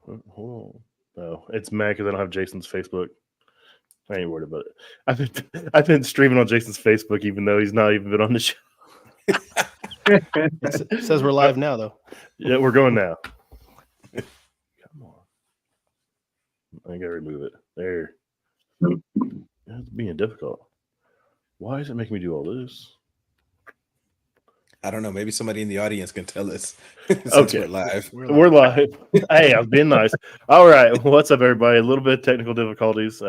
Hold on. No, it's mad because I don't have Jason's Facebook. I ain't worried about it. I've been streaming on Jason's Facebook, even though he's not even been on the show. It says we're live now, though. Yeah, we're going now. Come on. I gotta remove it. There. It's being difficult. Why is it making me do all this? I don't know. Maybe somebody in the audience can tell us since Okay. we're live. We're live. Hey, I was being nice. All right. What's up, everybody? A little bit of technical difficulties.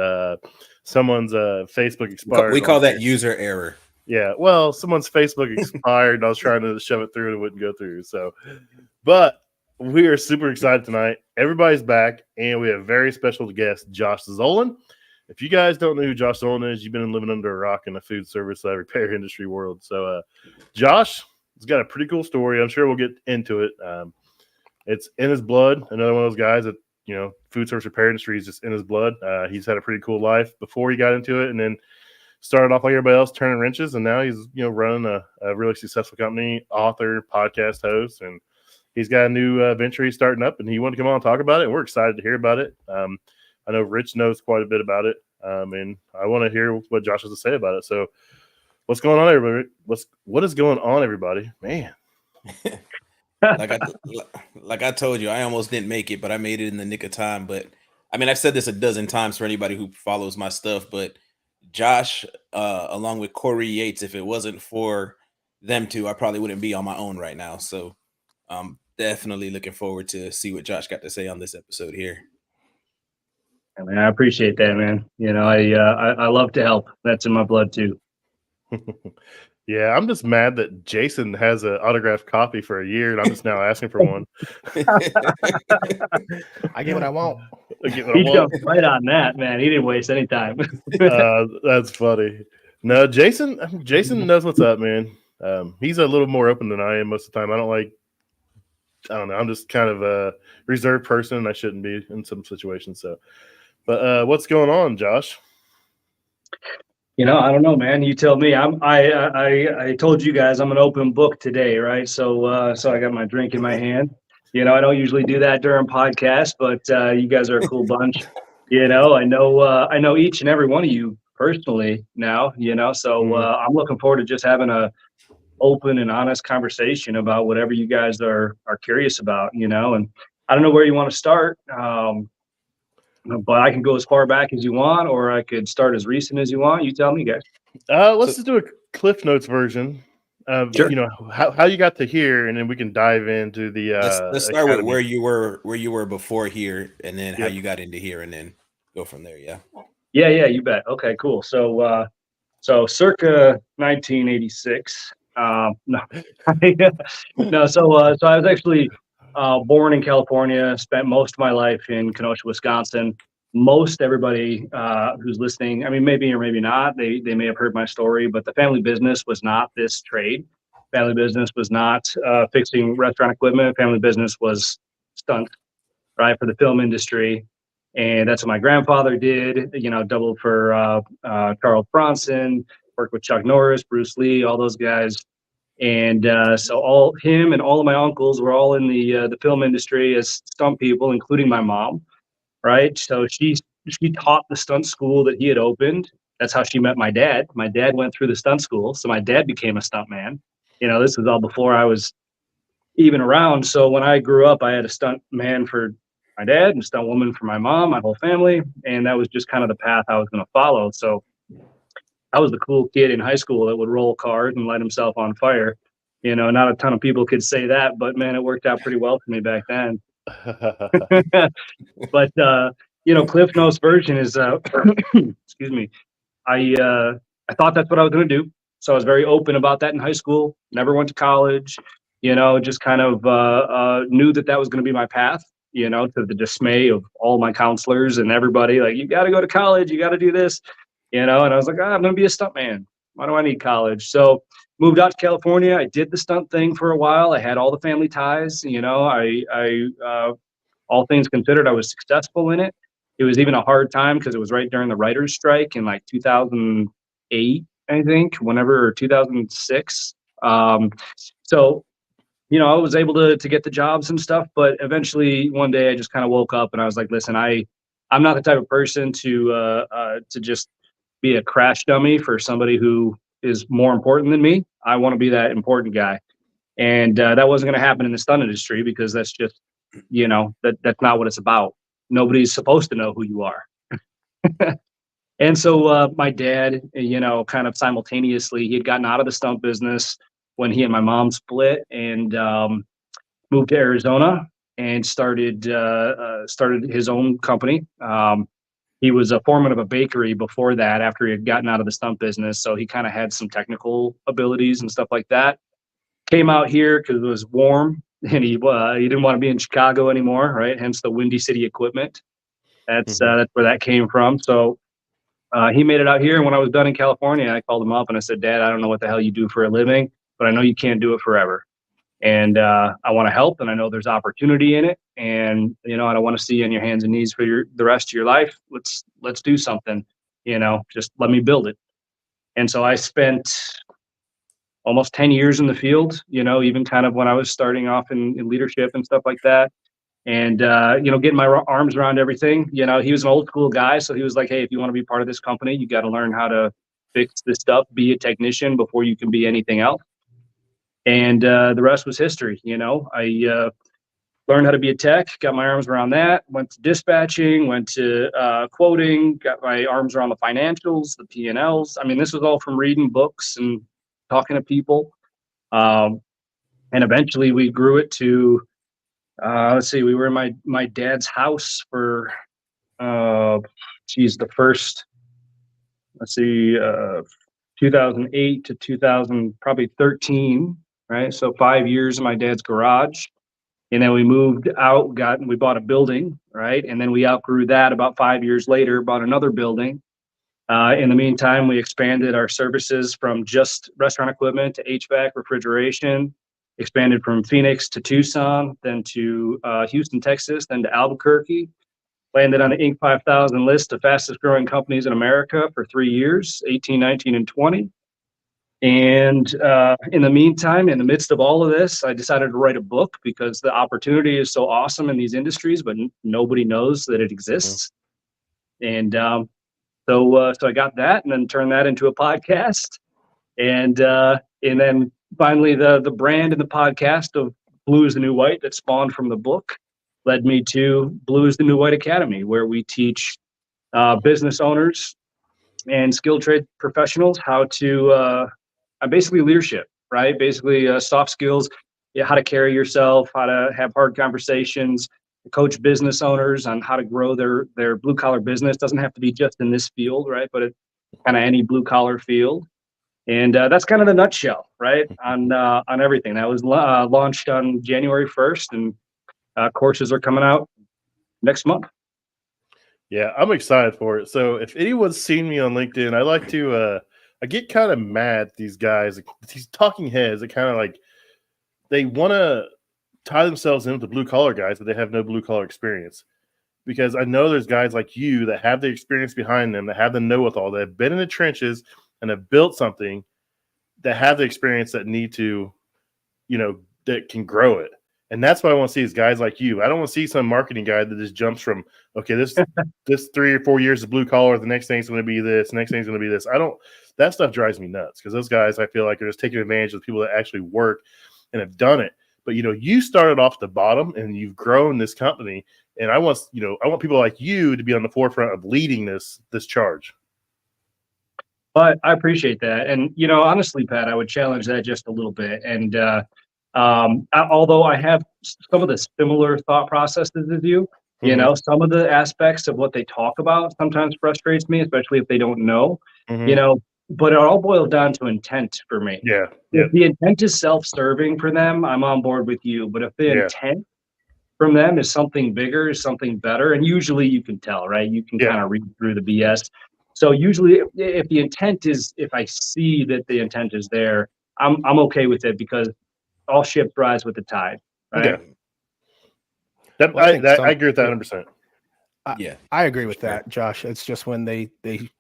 Someone's Facebook expired. We call that user error. Yeah. Well, someone's Facebook expired, and I was trying to shove it through and it wouldn't go through. So, but we are super excited tonight. Everybody's back, and we have a very special guest, Josh Zolin. If you guys don't know who Josh Zolin is, you've been living under a rock in the food service repair industry world. So, Josh has got a pretty cool story. I'm sure we'll get into it. It's in his blood. Another one of those guys that, food service repair industry is just in his blood. He's had a pretty cool life before he got into it, and then started off like everybody else, turning wrenches, and now he's running a really successful company, author, podcast host, and he's got a new venture he's starting up, and he wanted to come on and talk about it, and we're excited to hear about it. I know Rich knows quite a bit about it, and I want to hear what Josh has to say about it. So, what's going on, everybody? What is going on, everybody? Man, like I told you, I almost didn't make it, but I made it in the nick of time. But I mean, I've said this a dozen times for anybody who follows my stuff, but Josh, along with Corey Yates, if it wasn't for them two, I probably wouldn't be on my own right now. So I'm definitely looking forward to see what Josh got to say on this episode here. I mean, I appreciate that, man. I love to help. That's in my blood too. Yeah, I'm just mad that Jason has an autographed copy for a year, and I'm just now asking for one. I get what I want. He jumped right on that, man. He didn't waste any time. That's funny. No, Jason knows what's up, man. He's a little more open than I am most of the time. I don't know. I'm just kind of a reserved person, and I shouldn't be in some situations. So, but what's going on, Josh? I don't know, man. You tell me. I told you guys I'm an open book today, right? So I got my drink in my hand. I don't usually do that during podcasts, but you guys are a cool bunch. I know each and every one of you personally now. So I'm looking forward to just having a open and honest conversation about whatever you guys are curious about. And I don't know where you want to start. But I can go as far back as you want, or I could start as recent as you want. You tell me, guys. Let's just do a Cliff Notes version of Sure. how you got to here, and then we can dive into the. Let's start with where you were before here, and then how you got into here, and then go from there. Yeah. Yeah, you bet. Okay, cool. So circa 1986. No, no. So I was actually born in California. Spent most of my life in Kenosha, Wisconsin. Most everybody who's listening, I mean, maybe or maybe not, they may have heard my story, but the family business was not this trade. Family business was not fixing restaurant equipment. Family business was stunts, right, for the film industry. And that's what my grandfather did, doubled for Charles Bronson, worked with Chuck Norris, Bruce Lee, all those guys. And so all him and all of my uncles were all in the film industry as stunt people, including my mom, right? So she taught the stunt school that he had opened. That's how she met my dad. My dad went through the stunt school, so my dad became a stunt man. This was all before I was even around. So when I grew up, I had a stunt man for my dad and a stunt woman for my mom, my whole family, and that was just kind of the path I was going to follow. So I was the cool kid in high school that would roll cars and light himself on fire. Not a ton of people could say that, but man, it worked out pretty well for me back then. But Cliff Notes version is excuse me. I thought that's what I was going to do, so I was very open about that in high school. Never went to college. Just kind of knew that was going to be my path. To the dismay of all my counselors and everybody, like, you got to go to college, you got to do this. And I was like, I'm going to be a stuntman. Why do I need college? So moved out to California. I did the stunt thing for a while. I had all the family ties. All things considered, I was successful in it. It was even a hard time because it was right during the writer's strike in like 2008, I think, or 2006. So, I was able to get the jobs and stuff, but eventually one day I just kind of woke up and I was like, listen, I'm not the type of person to just be a crash dummy for somebody who is more important than me. I want to be that important guy. And that wasn't going to happen in the stunt industry because that's just, that's not what it's about. Nobody's supposed to know who you are. And so my dad, kind of simultaneously, he had gotten out of the stunt business when he and my mom split and moved to Arizona and started his own company. He was a foreman of a bakery before that, after he had gotten out of the stunt business. So he kind of had some technical abilities and stuff like that. Came out here because it was warm, and he didn't want to be in Chicago anymore, right? Hence the Windy City equipment. That's where that came from. So he made it out here. And when I was done in California, I called him up and I said, Dad, I don't know what the hell you do for a living, but I know you can't do it forever. And I want to help, and I know there's opportunity in it. And I don't want to see you on your hands and knees for the rest of your life. Let's do something. Just let me build it. And so I spent almost 10 years in the field. Even kind of when I was starting off in leadership and stuff like that. And getting my arms around everything. He was an old school guy, so he was like, hey, if you want to be part of this company, you got to learn how to fix this stuff, be a technician before you can be anything else. And the rest was history. I learned how to be a tech, got my arms around that, went to dispatching, went to quoting, got my arms around the financials, the P&Ls. I mean, this was all from reading books and talking to people. And eventually we grew it to, we were in my dad's house for, the first, 2008 to 2000, probably 13, right? So 5 years in my dad's garage. And then we moved out, we bought a building, right? And then we outgrew that about 5 years later, bought another building. In the meantime, we expanded our services from just restaurant equipment to HVAC, refrigeration, expanded from Phoenix to Tucson, then to Houston, Texas, then to Albuquerque. Landed on the Inc. 5000 list of fastest growing companies in America for 3 years, 18, 19, and 20. And in the meantime, in the midst of all of this, I decided to write a book because the opportunity is so awesome in these industries, but nobody knows that it exists. And so I got that and then turned that into a podcast. And then finally the brand and the podcast of Blue is the New White that spawned from the book led me to Blue is the New White Academy, where we teach business owners and skilled trade professionals how to basically leadership, right? Basically soft skills, how to carry yourself, how to have hard conversations, coach business owners on how to grow their blue collar business. Doesn't have to be just in this field, right? But it's kind of any blue collar field. And that's kind of the nutshell, right? On everything. That was launched on January 1st, and courses are coming out next month. Yeah, I'm excited for it. So if anyone's seen me on LinkedIn, I like to I get kind of mad at these guys, these talking heads that kind of like they want to tie themselves in with the blue collar guys, but they have no blue collar experience. Because I know there's guys like you that have the experience behind them, that have the know-it-all, that have been in the trenches and have built something, that have the experience that need to, that can grow it. And that's what I want to see is guys like you. I don't want to see some marketing guy that just jumps from, okay, this 3 or 4 years of blue collar, the next thing's going to be this, next thing's going to be this. That stuff drives me nuts because those guys, I feel like, are just taking advantage of the people that actually work and have done it. But, you started off the bottom and you've grown this company. And I want people like you to be on the forefront of leading this charge. But I appreciate that. And, honestly, Pat, I would challenge that just a little bit. And although I have some of the similar thought processes as you, some of the aspects of what they talk about sometimes frustrates me, especially if they don't know, but it all boils down to intent for me. Yeah. If the intent is self-serving for them, I'm on board with you. But if the intent from them is something bigger, is something better, and usually you can tell, right? You can kind of read through the BS. So usually if the intent is, if I see that the intent is there, I'm okay with it because all ships rise with the tide, right? Yeah. I agree with that 100%. I agree with that, Josh. It's just when they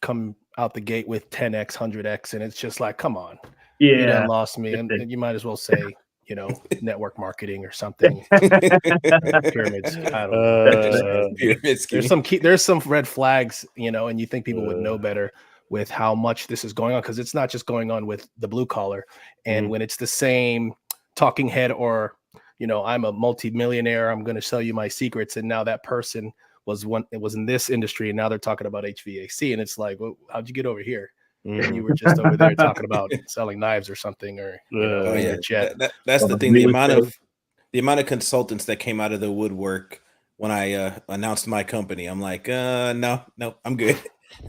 come out the gate with 10x, 100x, and it's just like, come on. You done lost me. And you might as well say network marketing or something. Pyramids. I don't know. Pyramid scheme. There's some red flags, and you think people would know better with how much this is going on, because it's not just going on with the blue collar. And when it's the same talking head, or I'm a multi-millionaire, I'm going to sell you my secrets, and now that person was in this industry, and now they're talking about HVAC, and it's like, well, how'd you get over here? And you were just over there talking about selling knives or something, or your jet. That's the thing. The amount of consultants that came out of the woodwork when I announced my company, I'm like, no, I'm good.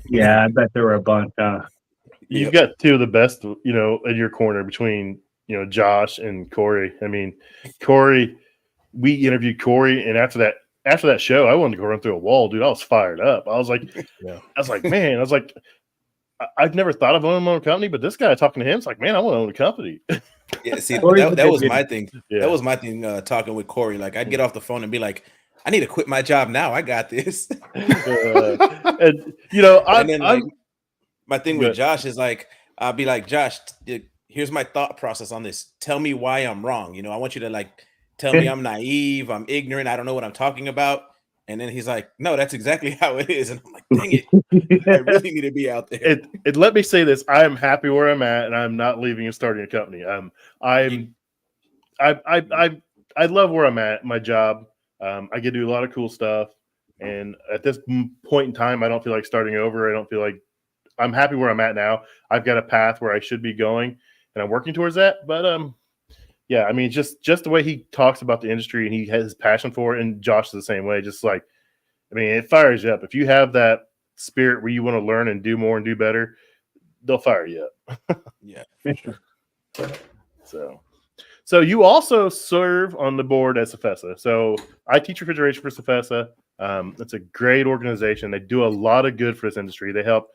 Yeah, I bet there were a bunch. You've got two of the best, in your corner between Josh and Corey. I mean, Corey, we interviewed Corey, and after that show, I wanted to go run through a wall, dude. I was fired up. I was like, man, I've never thought of owning my own company, but this guy talking to him, it's like, man, I want to own a company. Yeah, see, that was my thing. Yeah. That was my thing talking with Corey. Like, I'd get off the phone and be like, I need to quit my job now. I got this. My thing with Josh is like, I'll be like, Josh, here's my thought process on this. Tell me why I'm wrong. I want you to tell me I'm naive, I'm ignorant, I don't know what I'm talking about. And then he's like, no, that's exactly how it is. And I'm like, dang it. I really need to be out there. Let me say this. I am happy where I'm at, and I'm not leaving and starting a company. I love where I'm at, my job. I get to do a lot of cool stuff. And at this point in time, I don't feel like starting over. I don't feel like I'm happy where I'm at now. I've got a path where I should be going, and I'm working towards that. But yeah, I mean, just the way he talks about the industry, and he has his passion for it, and Josh is the same way. Just like, I mean, it fires you up. If you have that spirit where you want to learn and do more and do better, they'll fire you up. Yeah, for sure. So you also serve on the board at Cefesa. So I teach refrigeration for Cefesa. It's a great organization. They do a lot of good for this industry. They help,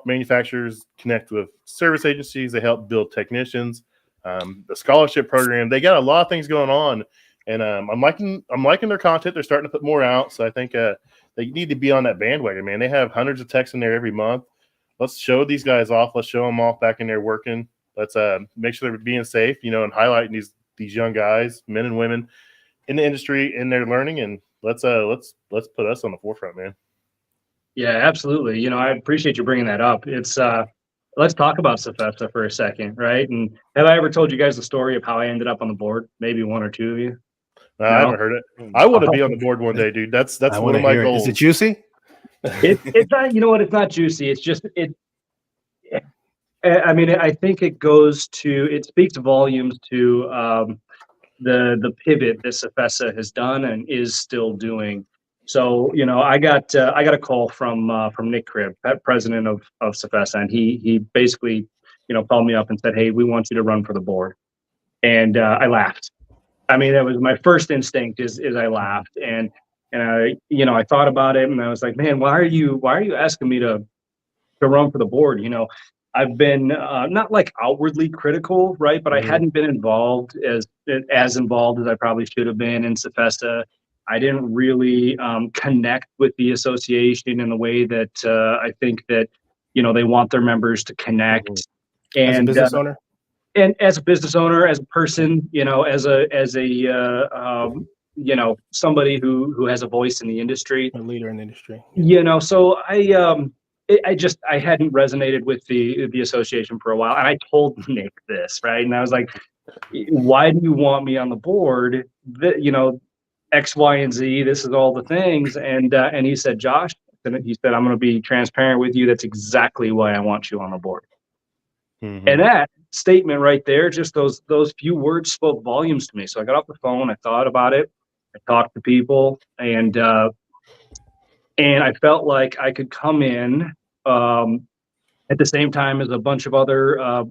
manufacturers connect with service agencies. They help build technicians. The scholarship program. They got a lot of things going on, and I'm liking their content. They're starting to put more out. So I think they need to be on that bandwagon, man. They have hundreds of texts in there every month. Let's show these guys off. Let's show them off back in there working. Let's make sure they're being safe, and highlighting these young guys, men and women in the industry, and they're learning. And let's put us on the forefront, man. Yeah, absolutely. I appreciate you bringing that up. It's let's talk about Cefesa for a second, right? And have I ever told you guys the story of how I ended up on the board? Maybe one or two of you. No? I haven't heard it. I want to be on the board one day, dude. That's one of my goals. Is it juicy? It's not. You know what? It's not juicy. It's just it. I mean, I think it speaks volumes to the pivot that Cefesa has done and is still doing. So, I got a call from Nick Cribb, president of Cefesa, and he basically, called me up and said, "Hey, we want you to run for the board." And I laughed. I mean, that was my first instinct is I laughed, and I thought about it, and I was like, man, why are you asking me to run for the board? I've been not like outwardly critical, right? But I hadn't been involved as involved as I probably should have been in Cefesa. I didn't really connect with the association in the way that I think that they want their members to connect. And as a business owner, and as a business owner, as a person, as a somebody who has a voice in the industry, a leader in the industry. So I hadn't resonated with the association for a while, and I told Nick this, right? And I was like, why do you want me on the board? X, Y, and Z, this is all the things. And he said, Josh, I'm going to be transparent with you. That's exactly why I want you on the board. Mm-hmm. And that statement right there, just those few words spoke volumes to me. So I got off the phone, I thought about it, I talked to people, and I felt like I could come in at the same time as a bunch of other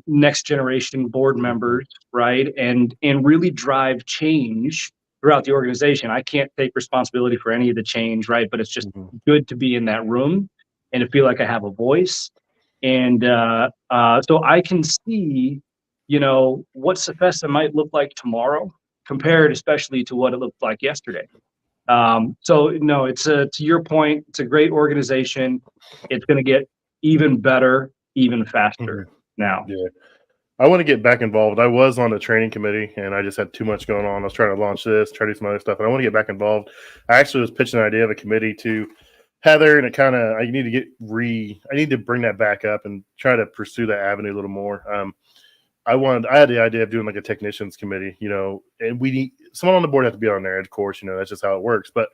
next generation board members, right? And really drive change throughout the organization. I can't take responsibility for any of the change, right? But it's just good to be in that room and to feel like I have a voice. And so I can see, what Cefesa might look like tomorrow compared especially to what it looked like yesterday. So no, it's to your point, it's a great organization. It's going to get even better, even faster now. Yeah. I want to get back involved. I was on the training committee, and I just had too much going on. I was trying to launch this, try to do some other stuff, and I want to get back involved. I actually was pitching an idea of a committee to Heather, and I need to bring that back up and try to pursue that avenue a little more. I had the idea of doing like a technicians committee, and we need someone on the board have to be on there. Of course, that's just how it works. But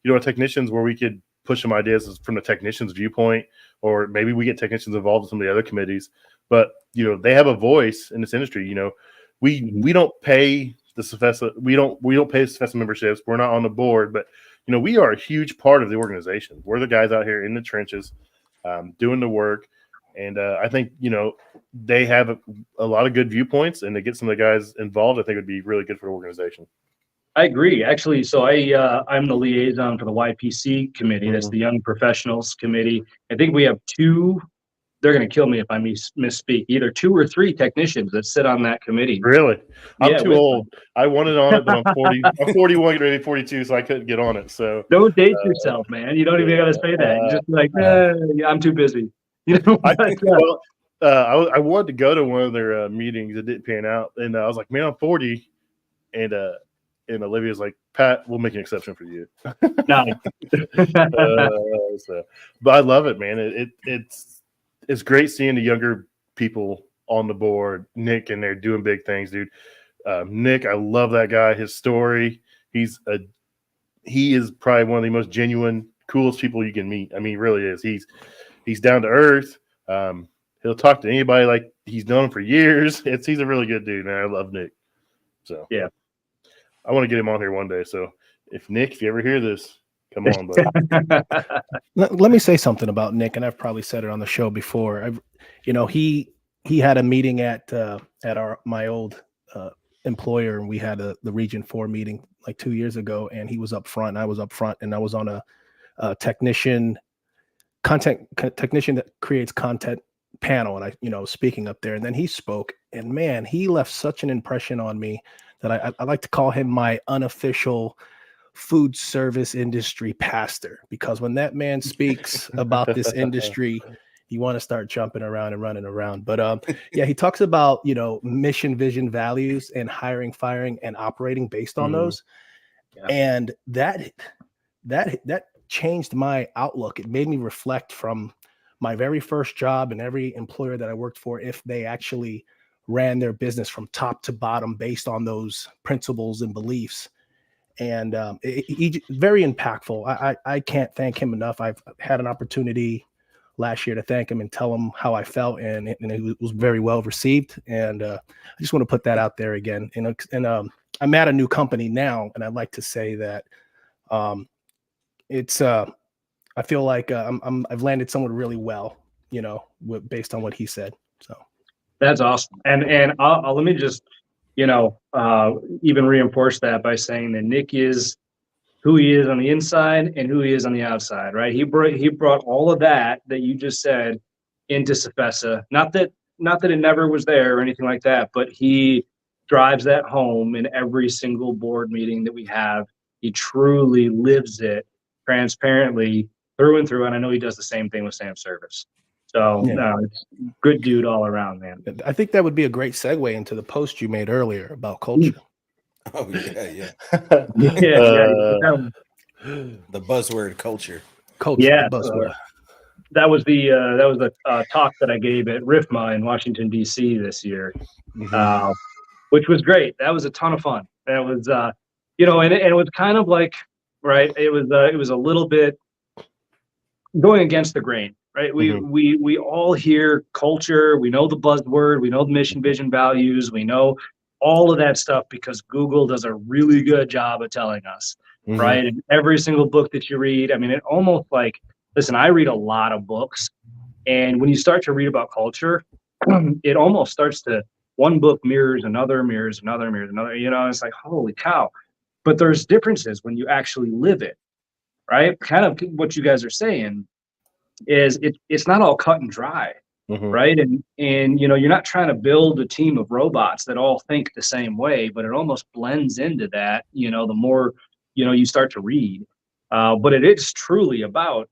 a technicians where we could push some ideas from the technician's viewpoint, or maybe we get technicians involved in some of the other committees. But they have a voice in this industry. We don't pay the CFESA, we don't pay CFESA memberships. We're not on the board, but we are a huge part of the organization. We're the guys out here in the trenches, doing the work. And I think, they have a lot of good viewpoints, and to get some of the guys involved, I think would be really good for the organization. I agree. Actually, so I'm the liaison for the YPC committee. That's the Young Professionals Committee. I think we have two. They're going to kill me if I misspeak. Either 2 or 3 technicians that sit on that committee. Really? I'm too old. I wanted on it, but I'm 40. I'm 41, getting ready to be 42, so I couldn't get on it. So don't date yourself, man. You don't even got to say that. You're just like, I'm too busy. I wanted to go to one of their meetings. It didn't pan out, and I was like, man, I'm 40, and Olivia's like, Pat, we'll make an exception for you. No. But I love it, man. It's great seeing the younger people on the board. Nick in there doing big things, dude. Nick, I love that guy. His story. He is probably one of the most genuine, coolest people you can meet. I mean, he really is. He's down to earth. He'll talk to anybody like he's known him for years. He's a really good dude, man. I love Nick. So yeah, I want to get him on here one day. So if you ever hear this, come on, buddy. Let me say something about Nick, and I've probably said it on the show before. He had a meeting at my old employer, and we had the Region 4 meeting like 2 years ago, and he was up front, and I was up front, and I was on a technician that creates content panel, and I speaking up there, and then he spoke, and man, he left such an impression on me that I like to call him my unofficial food service industry pastor, because when that man speaks about this industry, you want to start jumping around and running around. But he talks about mission, vision, values, and hiring, firing, and operating based on those. Yeah. And that changed my outlook. It made me reflect from my very first job and every employer that I worked for, if they actually ran their business from top to bottom based on those principles and beliefs. And he very impactful. I can't thank him enough. I've had an opportunity last year to thank him and tell him how I felt, and it was very well received. And I just want to put that out there again. And I'm at a new company now, and I'd like to say that it's I feel like I've landed someone really well, based on what he said. So that's awesome. And I'll let me just even reinforce that by saying that Nick is who he is on the inside and who he is on the outside, right? He brought all of that you just said into CFESA. Not that it never was there or anything like that, but he drives that home in every single board meeting that we have. He truly lives it transparently through and through, and I know he does the same thing with Sam Service. So it's good dude all around, man. I think that would be a great segue into the post you made earlier about culture. Oh yeah. The buzzword culture. Yeah, the buzzword. That was the talk that I gave at RIFMA in Washington D.C. this year, which was great. That was a ton of fun. That was and it was kind of like, right. It was a little bit going against the grain, right? We all hear culture. We know the buzzword. We know the mission, vision, values. We know all of that stuff because Google does a really good job of telling us, right? And every single book that you read, I mean, it almost like, listen, I read a lot of books, and when you start to read about culture, it almost starts to, one book mirrors another, it's like, holy cow. But there's differences when you actually live it, right? Kind of what you guys are saying is it's not all cut and dry, right? And you're not trying to build a team of robots that all think the same way, but it almost blends into that, the more, you start to read. But it is truly about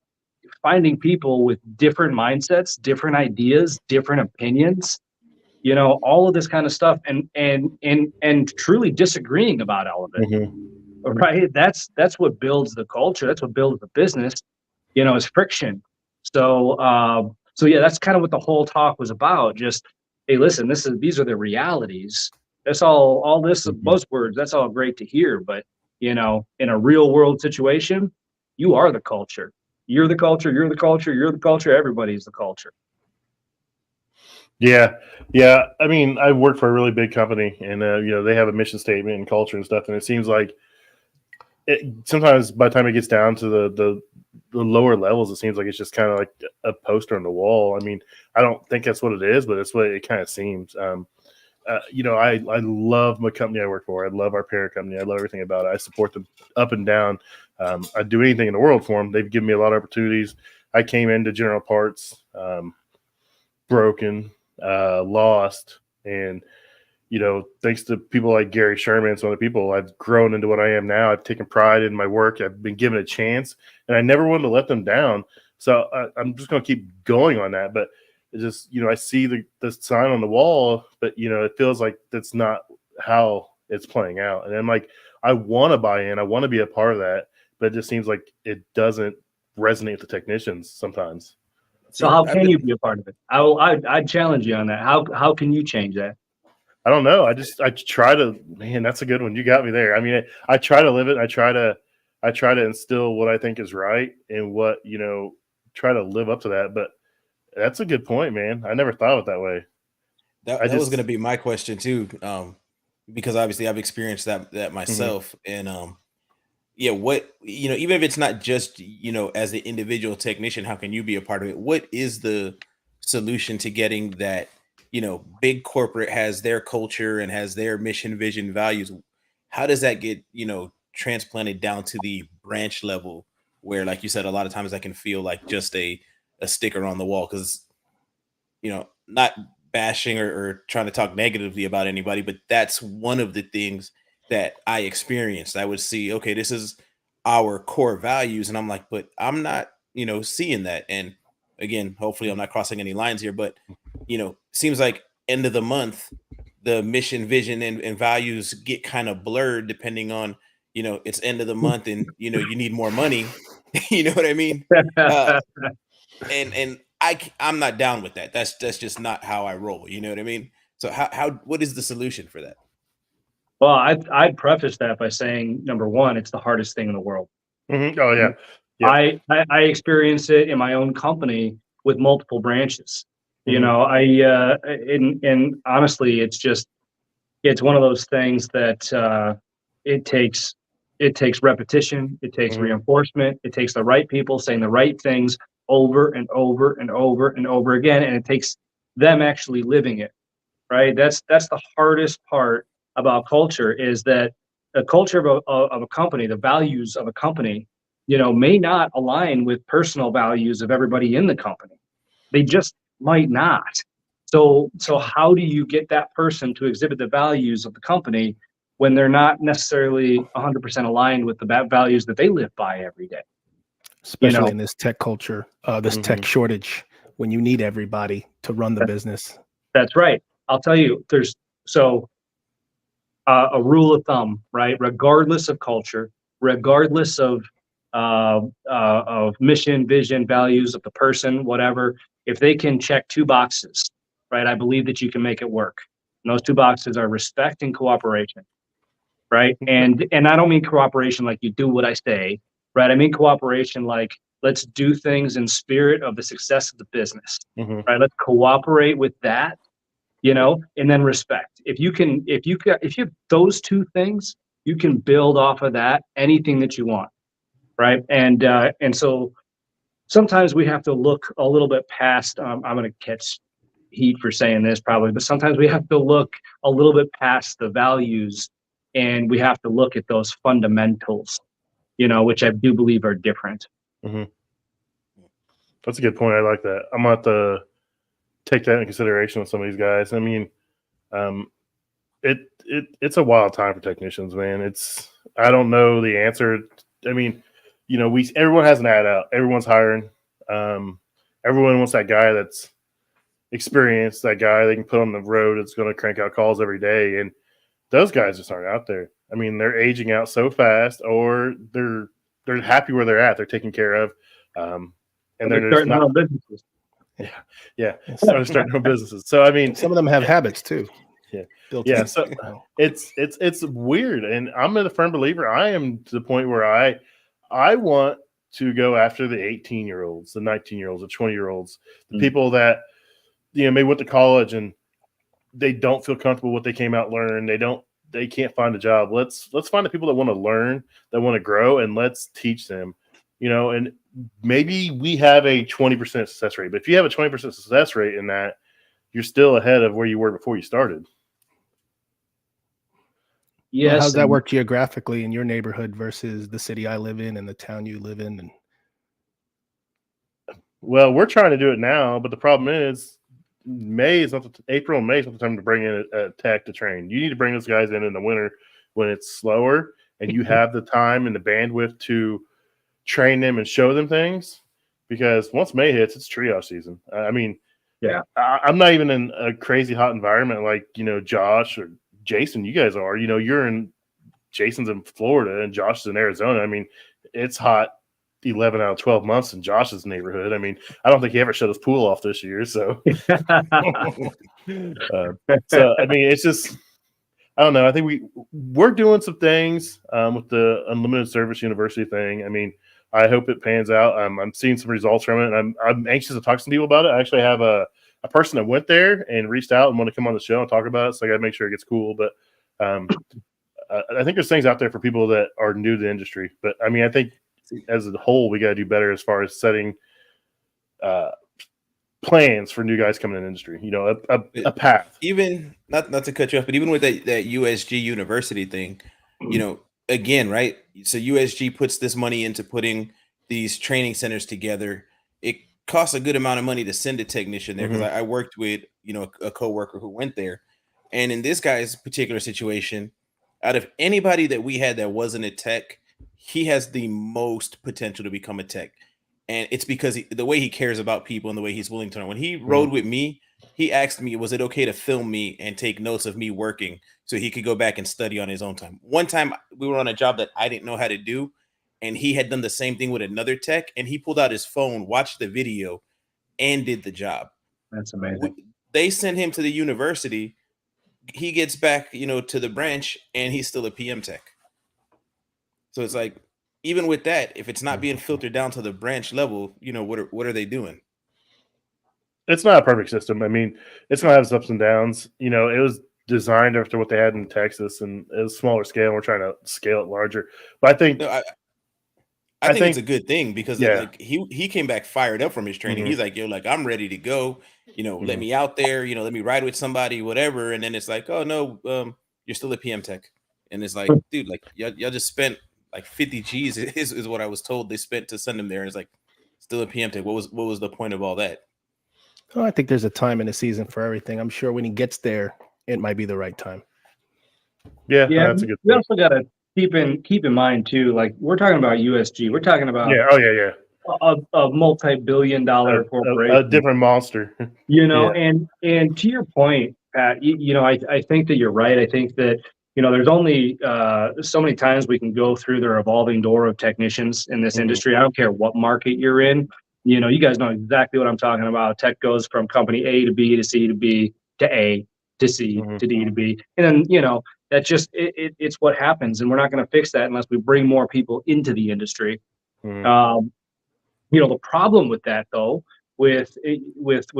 finding people with different mindsets, different ideas, different opinions, you know, all of this kind of stuff, and truly disagreeing about all of it. Right? That's what builds the culture. That's what builds the business, you know, is friction. So so yeah, that's kind of what the whole talk was about. Just, hey, listen, these are the realities. That's all this buzzwords, that's all great to hear, but you know, in a real world situation, you are the culture. You're the culture, you're the culture, you're the culture, everybody's the culture. Yeah, yeah. I mean, I work for a really big company, and you know, they have a mission statement and culture and stuff, and it seems like sometimes by the time it gets down to the lower levels, it seems like it's just kind of like a poster on the wall. I mean, I don't think that's what it is, but it's what it kind of seems. You know, I love my company I work for. I love our parent company. I love everything about it. I support them up and down. I'd do anything in the world for them. They've given me a lot of opportunities. I came into General Parts broken, lost, and you know, thanks to people like Gary Sherman and some other people, I've grown into what I am now. I've taken pride in my work. I've been given a chance, and I never wanted to let them down. So I'm just going to keep going on that. But it just, you know, I see the sign on the wall, but, you know, it feels like that's not how it's playing out. And I'm like, I want to buy in. I want to be a part of that. But it just seems like it doesn't resonate with the technicians sometimes. So how can you be a part of it? I'd challenge you on that. How can you change that? I don't know. I try to, man, that's a good one. You got me there. I mean, I try to live it. I try to instill what I think is right and what, you know, try to live up to that. But that's a good point, man. I never thought of it that way. That was going to be my question too. Because obviously I've experienced that myself. And, yeah, what, you know, even if it's not just, you know, as an individual technician, how can you be a part of it? What is the solution to getting that, you know, big corporate has their culture and has their mission, vision, values? How does that get, you know, transplanted down to the branch level where, like you said, a lot of times that can feel like just a sticker on the wall? Because, you know, not bashing or trying to talk negatively about anybody, but that's one of the things that I experienced. I would see, okay, this is our core values. And I'm like, but I'm not, you know, seeing that. And again, hopefully I'm not crossing any lines here, but, you know, seems like end of the month, the mission, vision, and values get kind of blurred depending on, you know, it's end of the month and, you know, you need more money. You know what I mean? And I'm not down with that. That's just not how I roll. You know what I mean? So what is the solution for that? Well, I'd preface that by saying, number one, it's the hardest thing in the world. Oh yeah. Yep. I experienced it in my own company with multiple branches. You know, and honestly, it's one of those things that it takes repetition, it takes reinforcement, it takes the right people saying the right things over and over and over and over again, and it takes them actually living it. Right? That's the hardest part about culture, is that the culture of a company, the values of a company, you know, may not align with personal values of everybody in the company. They just might not. So how do you get that person to exhibit the values of the company when they're not necessarily 100% aligned with the values that they live by every day? Especially, you know, in this tech culture, this tech shortage, when you need everybody to run the business. That's right. I'll tell you, there's a rule of thumb, right? Regardless of culture, regardless of mission, vision, values of the person, whatever, if they can check two boxes, right? I believe that you can make it work. And those two boxes are respect and cooperation, right? And I don't mean cooperation like you do what I say, right? I mean cooperation like, let's do things in spirit of the success of the business, right? Let's cooperate with that, you know, and then respect. If you have those two things, you can build off of that anything that you want, right? And so sometimes we have to look a little bit past. I'm going to catch heat for saying this probably, but sometimes we have to look a little bit past the values, and we have to look at those fundamentals, you know, which I do believe are different. That's a good point. I like that. I'm going to have to take that into consideration with some of these guys. I mean, it's a wild time for technicians, man. I don't know the answer. I mean, you know, everyone has an ad out. Everyone's hiring. Everyone wants that guy that's, experience, that guy they can put on the road that's going to crank out calls every day. And those guys just aren't out there. I mean, they're aging out so fast, or they're happy where they're at. They're taken care of, and they're just not. Businesses. Yeah. So starting their own businesses. So I mean, some of them have habits too. Yeah. Built Yeah. in. So it's weird, and I'm a firm believer. I am to the point where I want to go after the 18-year-olds, the 19-year-olds, the 20-year-olds, the people that maybe went to college and they don't feel comfortable with what they came out learn. They can't find a job. Let's find the people that want to learn, that want to grow, and let's teach them. And maybe we have a 20% success rate, but if you have a 20% success rate in that, you're still ahead of where you were before you started. Yes. Well, how's that work geographically in your neighborhood versus the city I live in and the town you live in? Well, we're trying to do it now, but the problem is April and May is not the time to bring in a tech to train. You need to bring those guys in the winter when it's slower and you have the time and the bandwidth to train them and show them things, because once May hits, it's triage season. I mean, yeah, I'm not even in a crazy hot environment like, Josh or Jason, you guys are. Jason's in Florida and Josh is in Arizona. I mean, it's hot 11 out of 12 months in Josh's neighborhood. I mean, I don't think he ever shut his pool off this year. So, I mean, it's just, I don't know. I think we're doing some things with the unlimited service university thing. I mean, I hope it pans out. I'm seeing some results from it, and I'm anxious to talk to some people about it. I actually have a person that went there and reached out and want to come on the show and talk about it. So I got to make sure it gets cool. But I think there's things out there for people that are new to the industry. But I mean, I think as a whole, we got to do better as far as setting plans for new guys coming in the industry. A path. Even not to cut you off, but even with that USG university thing, again, right? So USG puts this money into putting these training centers together. It costs a good amount of money to send a technician there, because I worked with a coworker who went there, and in this guy's particular situation, out of anybody that we had that wasn't a tech, he has the most potential to become a tech. And it's because the way he cares about people and the way he's willing to learn. When he rode with me, he asked me, was it okay to film me and take notes of me working so he could go back and study on his own time? One time we were on a job that I didn't know how to do, and he had done the same thing with another tech, and he pulled out his phone, watched the video, and did the job. That's amazing. They sent him to the university. He gets back, to the branch, and he's still a PM tech. So it's like, even with that, if it's not being filtered down to the branch level, what are they doing? It's not a perfect system. I mean, it's going to have its ups and downs. It was designed after what they had in Texas, and it was smaller scale, and we're trying to scale it larger. But I think I think it's a good thing, because he came back fired up from his training. He's like, I'm ready to go. Let me out there. Let me ride with somebody, whatever. And then it's like, oh no, you're still a PM tech, and it's like, dude, like y'all just spent like 50 G's is what I was told they spent to send him there. And it's like, still a PM tech. What was the point of all that? Oh, I think there's a time in the season for everything. I'm sure when he gets there, it might be the right time. Yeah, that's a good thing. We also got to keep in mind too, like we're talking about USG. We're talking about a multi-billion-dollar corporation, a different monster. And to your point, Pat, I think that you're right. I think that there's only so many times we can go through the revolving door of technicians in this industry. I don't care what market you're in. You guys know exactly what I'm talking about. Tech goes from company A to B to C to B to A to C to D to B. And then, that just, it's what happens. And we're not going to fix that unless we bring more people into the industry. The problem with that, though, with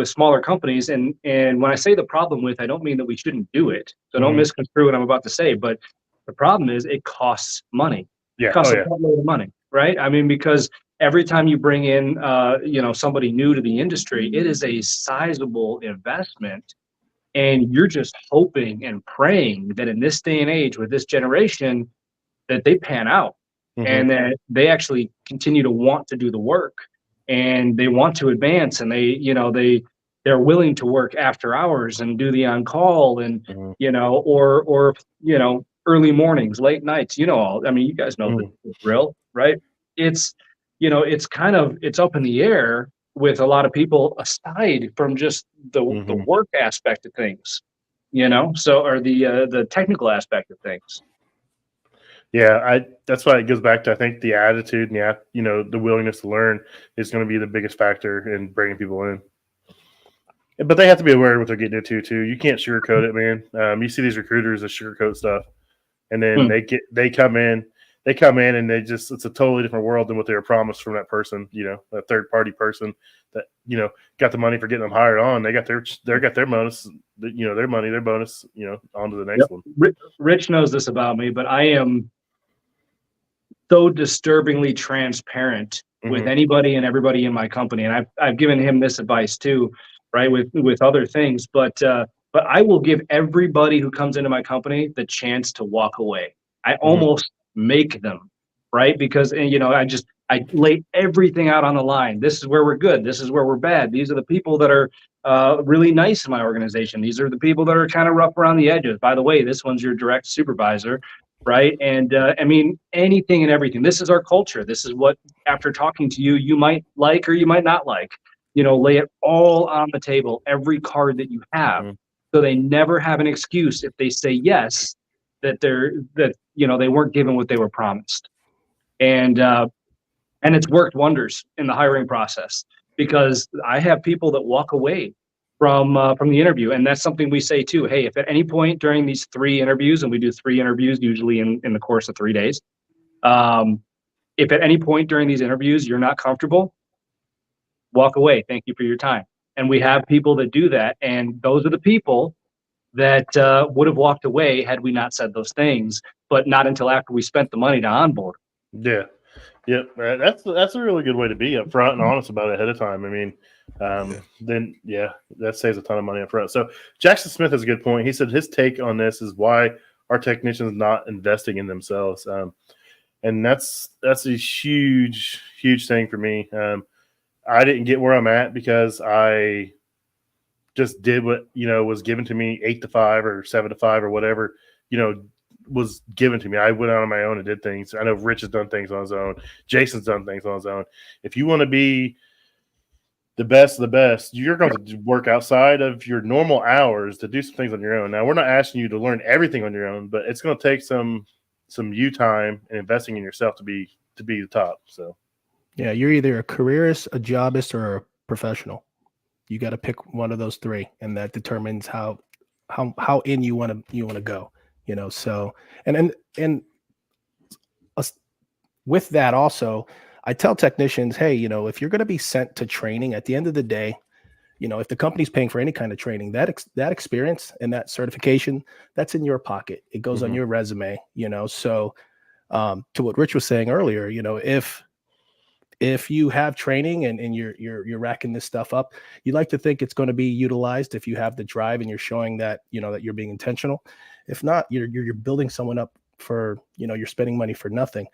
smaller companies, and when I say the problem with, I don't mean that we shouldn't do it. So don't misconstrue what I'm about to say. But the problem is it costs money. Yeah. It costs a lot of money, right? I mean, because every time you bring in, somebody new to the industry, it is a sizable investment, and you're just hoping and praying that in this day and age, with this generation, that they pan out and that they actually continue to want to do the work, and they want to advance, and they're willing to work after hours and do the on call, and or early mornings, late nights. You guys know the drill, right? It's it's up in the air, with a lot of people aside from just the work aspect of things, or the technical aspect of things. Yeah, that's why it goes back to, I think, the attitude and the willingness to learn is going to be the biggest factor in bringing people in. But they have to be aware of what they're getting into too. You can't sugarcoat it, man. You see these recruiters that sugarcoat stuff, and then they come in and it's a totally different world than what they were promised from that person. A third party person that got the money for getting them hired on. They got their bonus, their money, their bonus, on to the next one. Rich knows this about me, but I am so disturbingly transparent with anybody and everybody in my company, and I've given him this advice too, right? With other things, but I will give everybody who comes into my company the chance to walk away. I almost make them, right? Because I lay everything out on the line. This is where we're good. This is where we're bad. These are the people that are really nice in my organization. These are the people that are kind of rough around the edges. By the way, this one's your direct supervisor, right? And I mean, anything and everything. This is our culture. This is what, after talking to you, you might like or you might not like. Lay it all on the table, every card that you have, so they never have an excuse if they say yes, that they weren't given what they were promised. And it's worked wonders in the hiring process, because I have people that walk away from the interview, and that's something we say too. Hey, if at any point during these 3 interviews, and we do 3 interviews usually in the course of 3 days, if at any point during these interviews you're not comfortable, walk away. Thank you for your time. And we have people that do that, and those are the people that would have walked away had we not said those things, but not until after we spent the money to onboard. Yeah. Yep. That's a really good way to be upfront and honest about it ahead of time. I mean, then that saves a ton of money up front. So Jackson Smith has a good point. He said his take on this is why our technicians not investing in themselves. And that's a huge, huge thing for me. I didn't get where I'm at because I just did what, was given to me, 8 to 5 or 7 to 5 or whatever, was given to me. I went out on my own and did things. I know Rich has done things on his own. Jason's done things on his own. If you want to be the best of the best, you're going to work outside of your normal hours to do some things on your own. Now, we're not asking you to learn everything on your own, but it's going to take some you time and investing in yourself to be the top. So, yeah, you're either a careerist, a jobist, or a professional. You got to pick one of those 3, and that determines how in you want to go. So and with that also, I tell technicians, hey, if you're going to be sent to training, at the end of the day, if the company's paying for any kind of training, that experience and that certification, that's in your pocket. It goes on your resume. So to what Rich was saying earlier, if you have training and you're racking this stuff up, you like to think it's going to be utilized if you have the drive and you're showing that that you're being intentional. If not, you're building someone up for you're spending money for nothing.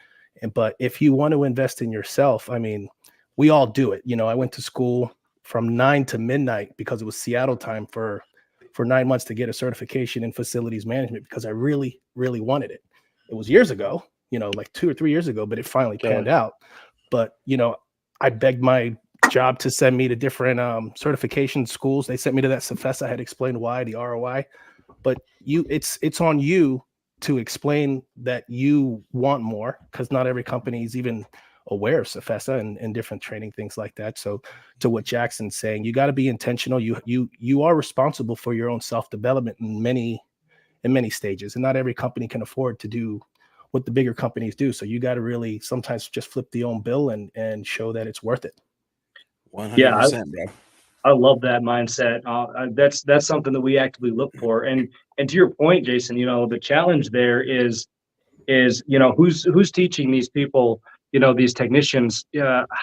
But if you want to invest in yourself, I mean, we all do it. I went to school from 9 to midnight because it was Seattle time for 9 months to get a certification in facilities management because I really, really wanted it. It was years ago, like 2 or 3 years ago, but it finally panned out. But, I begged my job to send me to different certification schools. They sent me to that Cefesa. I had explained why, the ROI. But it's on you to explain that you want more, because not every company is even aware of Cefesa and different training, things like that. So to what Jackson's saying, you got to be intentional. You are responsible for your own self-development in many stages. And not every company can afford to do what the bigger companies do. So you got to really sometimes just flip the own bill and show that it's worth it. 100%, bro. I love that mindset. That's something that we actively look for. And to your point, Jason, the challenge there is who's teaching these people, these technicians,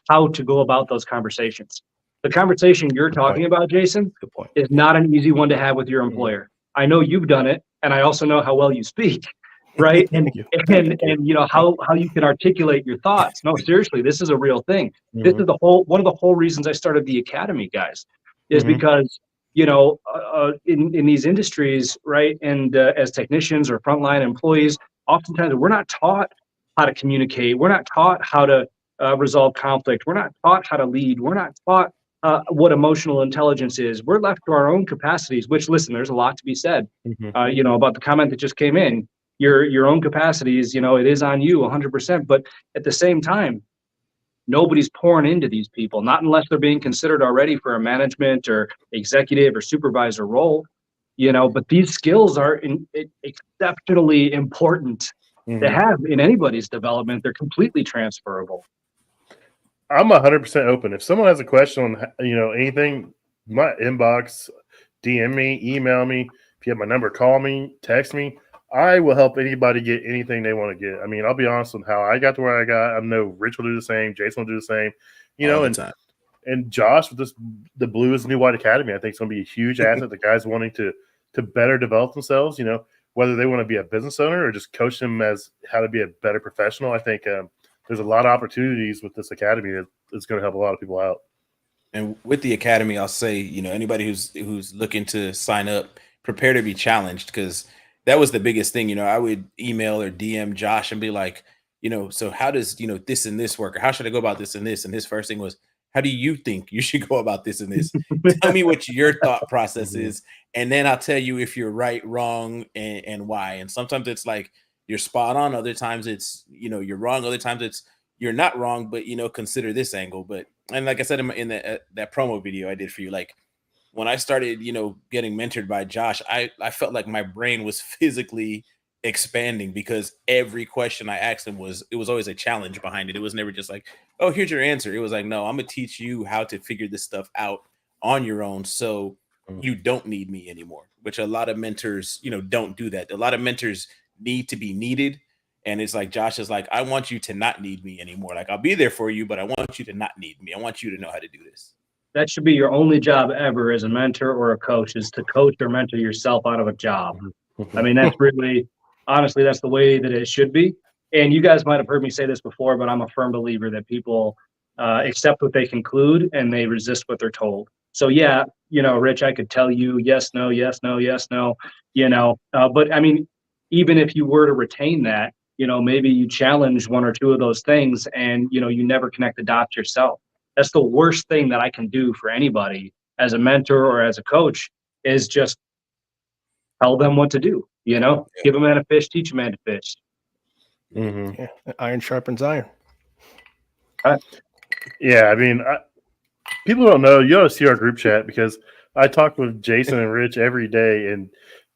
how to go about those conversations. The conversation you're talking about, Jason, is not an easy one to have with your employer. I know you've done it, and I also know how well you speak. Right. And how you can articulate your thoughts. No, seriously, this is a real thing. This is one of the whole reasons I started the academy, guys, is because, in these industries, right. And as technicians or frontline employees, oftentimes we're not taught how to communicate. We're not taught how to resolve conflict. We're not taught how to lead. We're not taught what emotional intelligence is. We're left to our own capacities, which, listen, there's a lot to be said, about the comment that just came in. Your own capacities, it is on you 100%. But at the same time, nobody's pouring into these people, not unless they're being considered already for a management or executive or supervisor role. But these skills are exceptionally important to have in anybody's development. They're completely transferable. I'm 100% open. If someone has a question on, anything, my inbox, DM me, email me. If you have my number, call me, text me. I will help anybody get anything they want to get. I mean, I'll be honest with how I got to where I got. I know Rich will do the same. Jason will do the same. And Josh with the Blue is the New White Academy. I think it's going to be a huge asset. The guys wanting to better develop themselves. Whether they want to be a business owner or just coach them as how to be a better professional. I think there's a lot of opportunities with this academy that is going to help a lot of people out. And with the academy, I'll say, anybody who's looking to sign up, prepare to be challenged, because that was the biggest thing. I would email or DM Josh and be like, so how does, this and this work? Or how should I go about this and this? And his first thing was, how do you think you should go about this and this? Tell me what your thought process is. And then I'll tell you if you're right, wrong, and why. And sometimes it's like you're spot on. Other times it's, you're wrong. Other times it's you're not wrong, but, consider this angle. But, and like I said in that promo video I did for you, like when I started, getting mentored by Josh, I felt like my brain was physically expanding, because every question I asked him was always a challenge behind it. It was never just like, oh, here's your answer. It was like, no, I'm gonna teach you how to figure this stuff out on your own, so you don't need me anymore. Which a lot of mentors, don't do that. A lot of mentors need to be needed, and it's like Josh is like, I want you to not need me anymore. Like, I'll be there for you, but I want you to not need me. I want you to know how to do this. That should be your only job ever as a mentor or a coach, is to coach or mentor yourself out of a job. I mean, that's really, honestly, that's the way that it should be. And you guys might have heard me say this before, but I'm a firm believer that people accept what they conclude and they resist what they're told. So yeah, Rich, I could tell you yes, no, yes, no, yes, no, but I mean, even if you were to retain that, maybe you challenge one or two of those things and, you never connect the dots yourself. That's the worst thing that I can do for anybody as a mentor or as a coach, is just tell them what to do, give a man a fish, teach a man to fish. Yeah. Iron sharpens iron. Yeah. I mean, people don't know, you ought to see our group chat, because I talk with Jason and Rich every day, and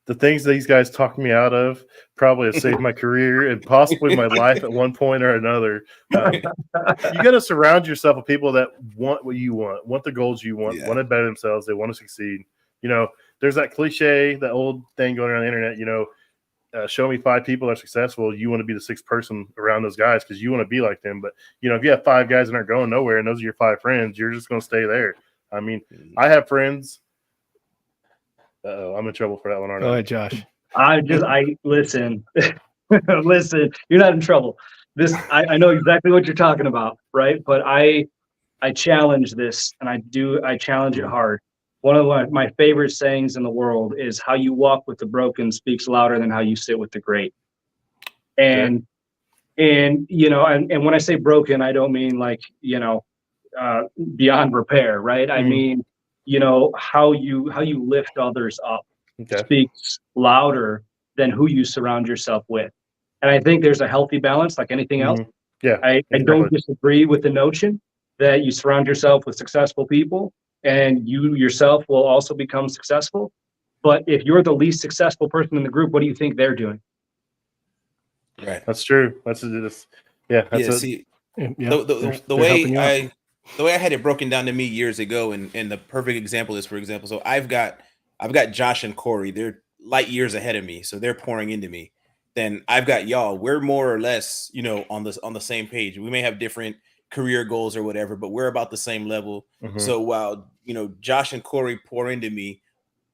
the things these guys talk me out of probably have saved my career and possibly my life at one point or another. You got to surround yourself with people that want what you want the goals you want to better themselves. They want to succeed. There's that cliche, that old thing going around the internet, show me 5 people that are successful. You want to be the 6th person around those guys because you want to be like them. But, if you have 5 guys that aren't going nowhere and those are your 5 friends, you're just going to stay there. I mean, I have friends. I'm in trouble for that one, aren't I? Go ahead, Josh. Listen, listen, you're not in trouble. I know exactly what you're talking about, right? But I challenge this, and I challenge it hard. One of my favorite sayings in the world is, how you walk with the broken speaks louder than how you sit with the great. And, and when I say broken, I don't mean like, beyond repair, right? I mean, how you lift others up speaks louder than who you surround yourself with. And I think there's a healthy balance, like anything else. Yeah, I don't disagree with the notion that you surround yourself with successful people and you yourself will also become successful. But if you're the least successful person in the group, what do you think they're doing? Right. That's true. That's it. Yeah. That's See, the way I had it broken down to me years ago, and the perfect example is, for example, so I've got Josh and Corey. They're light years ahead of me, so they're pouring into me. Then I've got y'all. We're more or less, on the same page. We may have different career goals or whatever, but we're about the same level. So while Josh and Corey pour into me,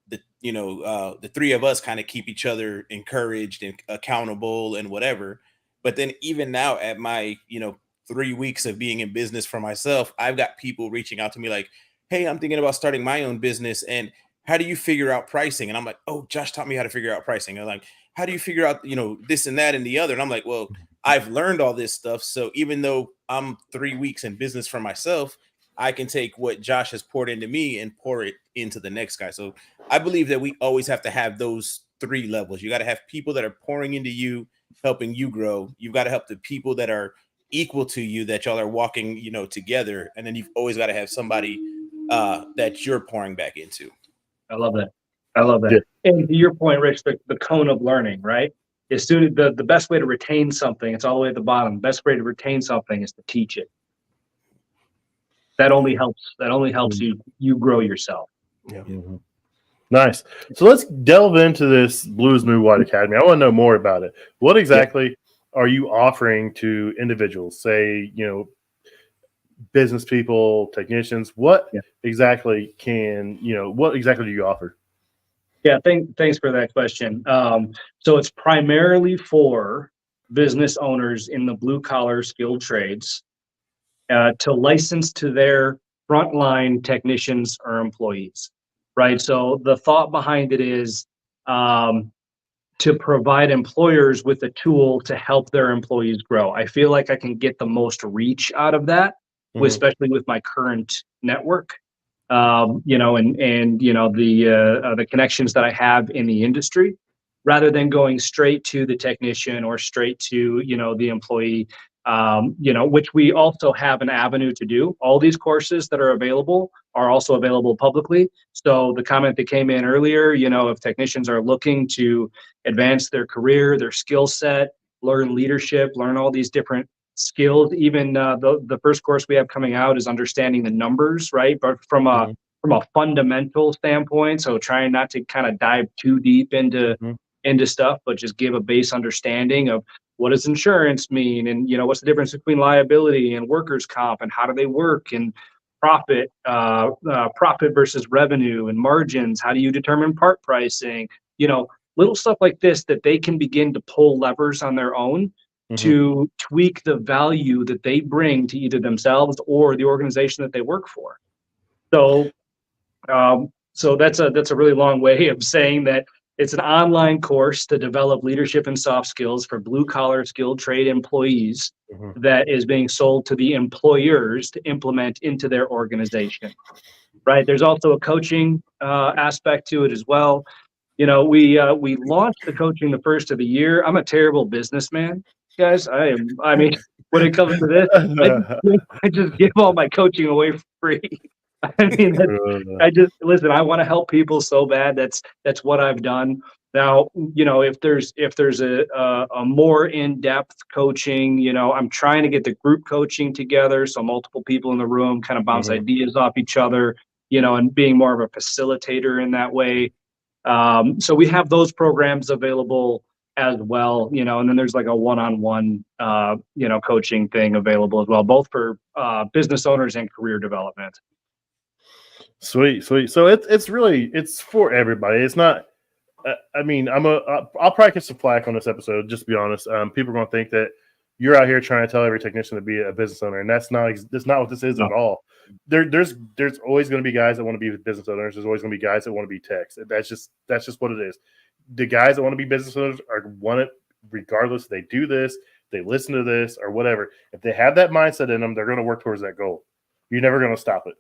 the 3 of us kind of keep each other encouraged and accountable and whatever. But then even now at my 3 weeks of being in business for myself, I've got people reaching out to me like, hey, I'm thinking about starting my own business, and how do you figure out pricing? And I'm like, oh, Josh taught me how to figure out pricing. And I'm like, how do you figure out this and that and the other? And I'm like, well, I've learned all this stuff. So even though I'm 3 weeks in business for myself, I can take what Josh has poured into me and pour it into the next guy. So I believe that we always have to have those 3 levels. You got to have people that are pouring into you, helping you grow. You've got to help the people that are equal to you, that y'all are walking, together. And then you've always got to have somebody that you're pouring back into. I love that. I love that. Yeah. And to your point, Rich, the cone of learning, right? As soon as the best way to retain something, it's all the way at the bottom. The best way to retain something is to teach it. That only helps. That only helps you grow yourself. Yeah. Mm-hmm. Nice. So let's delve into this Blues New White Academy. I want to know more about it. What exactly are you offering to individuals? Say, business people, technicians. What exactly what exactly do you offer? Yeah, thanks for that question. So it's primarily for business owners in the blue collar skilled trades to license to their frontline technicians or employees, right? So the thought behind it is to provide employers with a tool to help their employees grow. I feel like I can get the most reach out of that, especially with my current network. And the connections that I have in the industry, rather than going straight to the technician or straight to the employee, which we also have an avenue to do. All these courses that are available are also available publicly. So the comment that came in earlier, if technicians are looking to advance their career, their skill set, learn leadership, learn all these different skills. Even the first course we have coming out is understanding the numbers, right? But from a fundamental standpoint, so trying not to kind of dive too deep into stuff, but just give a base understanding of what does insurance mean, and what's the difference between liability and workers' comp, and how do they work, and profit versus revenue and margins. How do you determine part pricing? Little stuff like this that they can begin to pull levers on their own to tweak the value that they bring to either themselves or the organization that they work for. So that's a really long way of saying that it's an online course to develop leadership and soft skills for blue collar skilled trade employees that is being sold to the employers to implement into their organization. Right. There's also a coaching aspect to it as well. We launched the coaching the first of the year. I'm a terrible businessman, guys. I mean, when it comes to this, I just give all my coaching away for free. I mean, listen. I want to help people so bad. That's what I've done. Now, if there's a more in-depth coaching, I'm trying to get the group coaching together, so multiple people in the room kind of bounce ideas off each other, and being more of a facilitator in that way. So we have those programs available as well, and then there's like a one-on-one, coaching thing available as well, both for business owners and career development. Sweet. So it's for everybody. It's not. I mean, I'll probably get some flack on this episode. Just to be honest, people are going to think that you're out here trying to tell every technician to be a business owner, and that's not what this is at all. There's always going to be guys that want to be business owners. There's always going to be guys that want to be techs. That's just what it is. The guys that want to be business owners want it regardless. They do this, they listen to this, or whatever. If they have that mindset in them, they're going to work towards that goal. You're never going to stop it.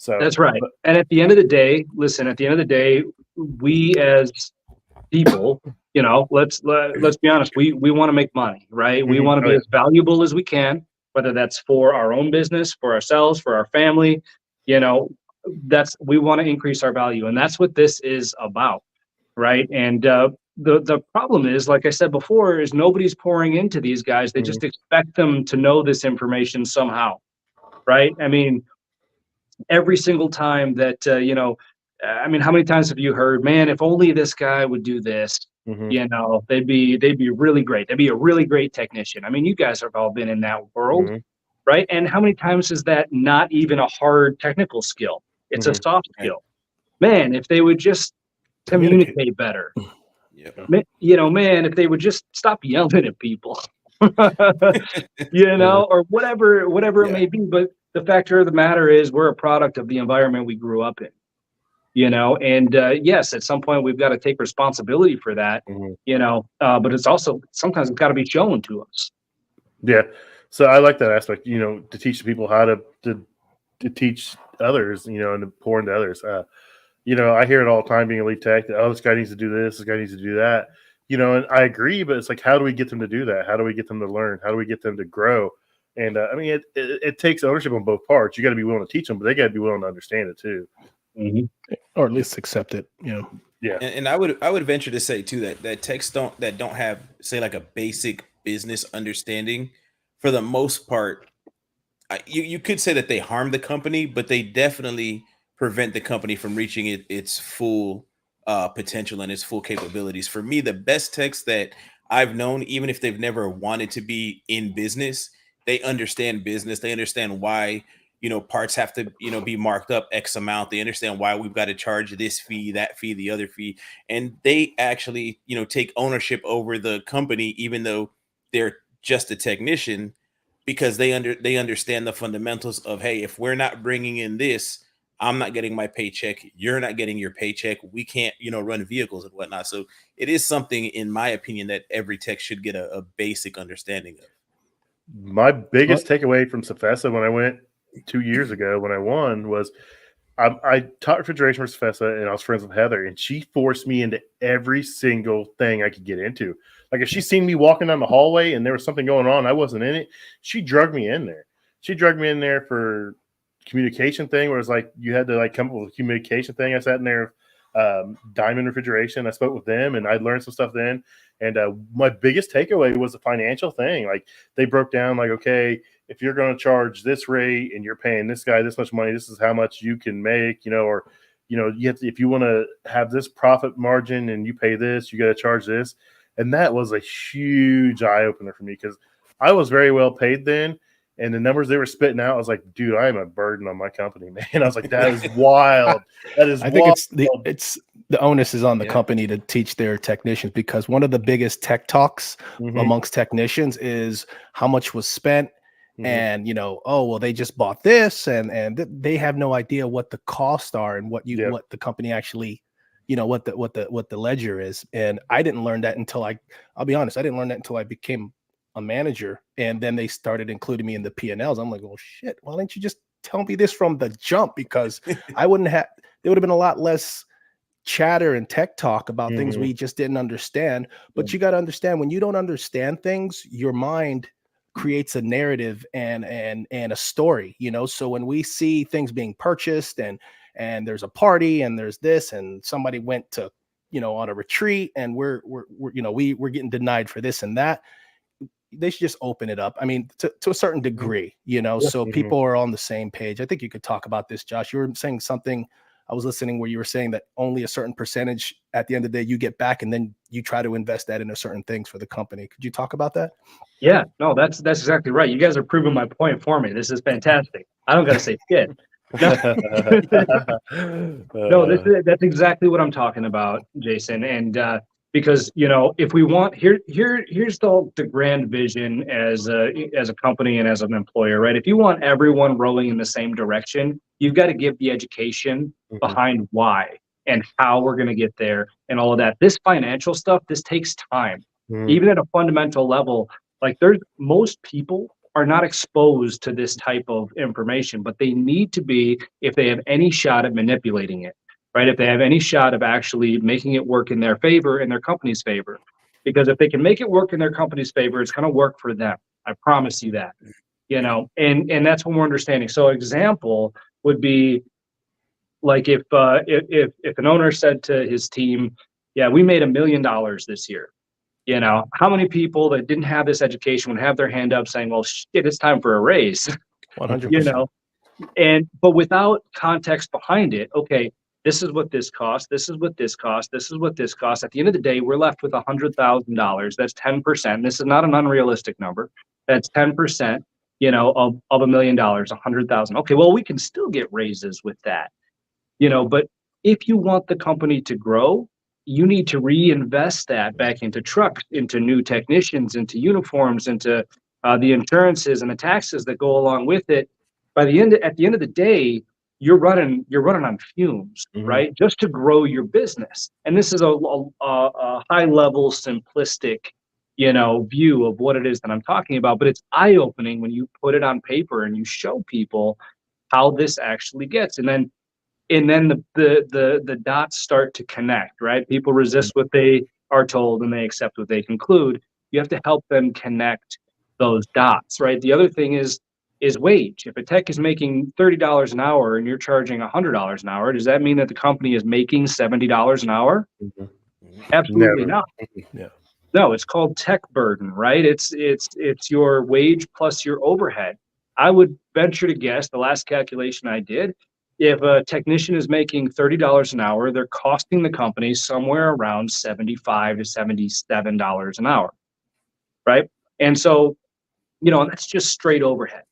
So that's right. And at the end of the day, we as people, let's be honest. We want to make money, right? We want to be as valuable as we can, whether that's for our own business, for ourselves, for our family. We want to increase our value, and that's what this is about, right? And the problem is, like I said before, is nobody's pouring into these guys. They just expect them to know this information somehow, right? I mean, every single time that how many times have you heard, man, if only this guy would do this, they'd be really great. They'd be a really great technician. I mean, you guys have all been in that world, right? And how many times is that not even a hard technical skill? It's a soft skill. Man, if they would just communicate better. Man, if they would just stop yelling at people, or whatever it may be. But the fact of the matter is, we're a product of the environment we grew up in, and yes, at some point we've got to take responsibility for that, but it's also sometimes it's got to be shown to us. Yeah. So I like that aspect, to teach people how to to teach others, you know, and to pour into others. You know, I hear it all the time being a lead tech that, oh, this guy needs to do this guy needs to do that, you know, and I agree, but it's like, how do we get them to do that? How do we get them to learn? How do we get them to grow? And I mean, it takes ownership on both parts. You got to be willing to teach them, but they got to be willing to understand it too. Or at least accept it, you know. Yeah. And I would venture to say too that techs don't have, say, like a basic business understanding, for the most part, you could say that they harm the company, but they definitely prevent the company from reaching its full potential and its full capabilities. For me, the best techs that I've known, even if they've never wanted to be in business, they understand business. They understand why, you know, parts have to, you know, be marked up X amount. They understand why we've got to charge this fee, that fee, the other fee. And they actually, you know, take ownership over the company, even though they're just a technician, because they understand the fundamentals of, hey, if we're not bringing in this, I'm not getting my paycheck. You're not getting your paycheck. We can't, you know, run vehicles and whatnot. So it is something, in my opinion, that every tech should get a basic understanding of. My biggest takeaway from Cefesa when I went 2 years ago when I won was I taught refrigeration for Cefesa, and I was friends with Heather, and she forced me into every single thing I could get into. Like if she seen me walking down the hallway and there was something going on, I wasn't in it, she drugged me in there. She drugged me in there for communication thing where it's like you had to like come up with a communication thing. I sat in there, Diamond Refrigeration. I spoke with them and I learned some stuff then. And my biggest takeaway was the financial thing. Like they broke down like, okay, if you're going to charge this rate and you're paying this guy this much money, this is how much you can make, you know, or, you know, you have to, if you want to have this profit margin and you pay this, you got to charge this. And that was a huge eye opener for me because I was very well paid then. And the numbers they were spitting out, I was like, dude, I am a burden on my company, man. I was like, that is wild. That is I wild. think it's the onus is on the company to teach their technicians, because one of the biggest tech talks amongst technicians is how much was spent. And, you know, oh, well, they just bought this and they have no idea what the costs are and what the company actually, you know, what the ledger is. And I didn't learn that until I'll be honest, I didn't learn that until I became a manager, and then they started including me in the P&Ls. I'm like, oh shit, why didn't you just tell me this from the jump? Because I wouldn't have, there would have been a lot less chatter and tech talk about things we just didn't understand. But you got to understand, when you don't understand things, your mind creates a narrative and a story, you know. So when we see things being purchased and there's a party and there's this and somebody went to, you know, on a retreat and we're you know, we're getting denied for this and that, they should just open it up. I mean, to a certain degree, you know, so people are on the same page. I think you could talk about this, Josh. You were saying something, I was listening, where you were saying that only a certain percentage at the end of the day you get back, and then you try to invest that into certain things for the company. Could you talk about that? Yeah, no, that's exactly right. You guys are proving my point for me. This is fantastic. I don't got to say shit. No, that's exactly what I'm talking about, Jason. And because, you know, if we want here's the grand vision as a company and as an employer, right? If you want everyone rowing in the same direction, you've got to give the education behind why and how we're going to get there and all of that. This financial stuff, this takes time. Even at a fundamental level, like most people are not exposed to this type of information, but they need to be if they have any shot at manipulating it, right? If they have any shot of actually making it work in their favor, in their company's favor. Because if they can make it work in their company's favor, it's going to work for them. I promise you that, you know, and that's what we're understanding. So example would be like if an owner said to his team, yeah, we made $1 million this year. You know, how many people that didn't have this education would have their hand up saying, well, shit, it's time for a raise, 100%. you know, but without context behind it, okay, this is what this costs. This is what this costs. This is what this costs. At the end of the day, we're left with $100,000. That's 10%. This is not an unrealistic number. That's 10%, you know, of $1 million, 100,000. Okay, well, we can still get raises with that, you know, but if you want the company to grow, you need to reinvest that back into trucks, into new technicians, into uniforms, into the insurances and the taxes that go along with it. At the end of the day, you're running on fumes, right? Just to grow your business. And this is a high level, simplistic, you know, view of what it is that I'm talking about. But it's eye opening when you put it on paper and you show people, how this actually gets. And then the dots start to connect, right? People resist what they are told and they accept what they conclude. You have to help them connect those dots, right? The other thing is wage. If a tech is making $30 an hour and you're charging $100 an hour, does that mean that the company is making $70 an hour? Absolutely Never. not. Yeah. No, it's called tech burden, right? It's your wage plus your overhead. I would venture to guess, the last calculation I did, if a technician is making $30 an hour, they're costing the company somewhere around $75 to $77 an hour, right? And so, that's just straight overhead.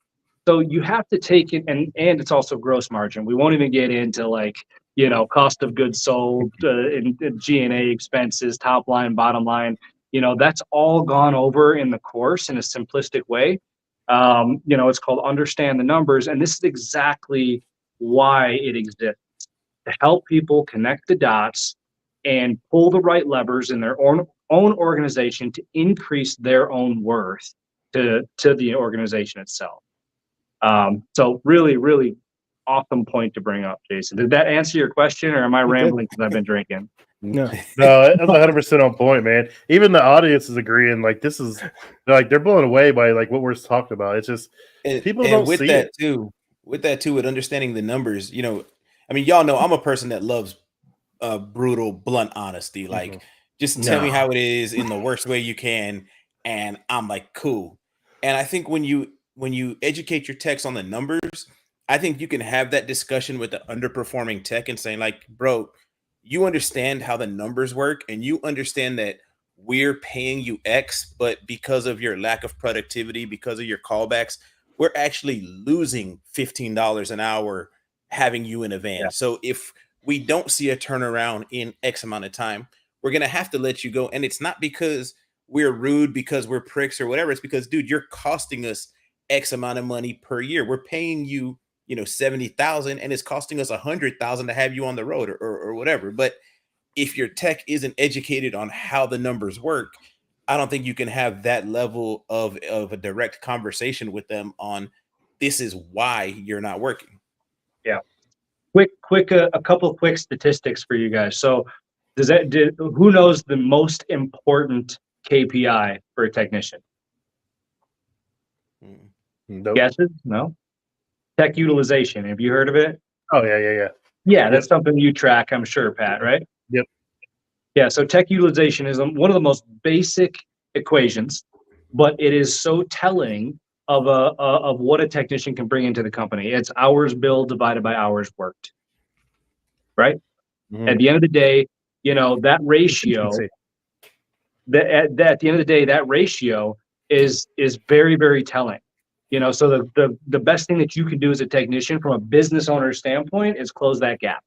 So you have to take it, and it's also gross margin. We won't even get into cost of goods sold, and G&A expenses, top line, bottom line. That's all gone over in the course in a simplistic way. It's called understand the numbers, and this is exactly why it exists, to help people connect the dots and pull the right levers in their own organization to increase their own worth to the organization itself. So really, really awesome point to bring up, Jason. Did that answer your question, or am I rambling because I've been drinking? No. No, that's 100% on point, man. Even the audience is agreeing. Like, this is like they're blown away by like what we're talking about. It's just people don't with see that it. too. With that too, with understanding the numbers, I mean, y'all know I'm a person that loves brutal, blunt honesty. Like, just tell me how it is in the worst way you can, and I'm like, cool. And I think when you educate your techs on the numbers, I think you can have that discussion with the underperforming tech and saying, like, bro, you understand how the numbers work, and you understand that we're paying you X, but because of your lack of productivity, because of your callbacks, we're actually losing $15 an hour having you in a van. Yeah. So if we don't see a turnaround in X amount of time, we're going to have to let you go. And it's not because we're rude, because we're pricks or whatever. It's because, dude, you're costing us X amount of money per year. We're paying you, 70,000, and it's costing us 100,000 to have you on the road or whatever. But if your tech isn't educated on how the numbers work, I don't think you can have that level of a direct conversation with them on this is why you're not working. Yeah. Quick, a couple of quick statistics for you guys. So who knows the most important KPI for a technician? Nope. Guesses? No. Tech utilization. Have you heard of it? Oh yeah. Yeah, that's something you track, I'm sure, Pat, right? Yep. Yeah, so tech utilization is one of the most basic equations, but it is so telling of what a technician can bring into the company. It's hours billed divided by hours worked, right? At the end of the day, that ratio. At the end of the day, that ratio is very, very telling. So the best thing that you can do as a technician from a business owner standpoint is close that gap.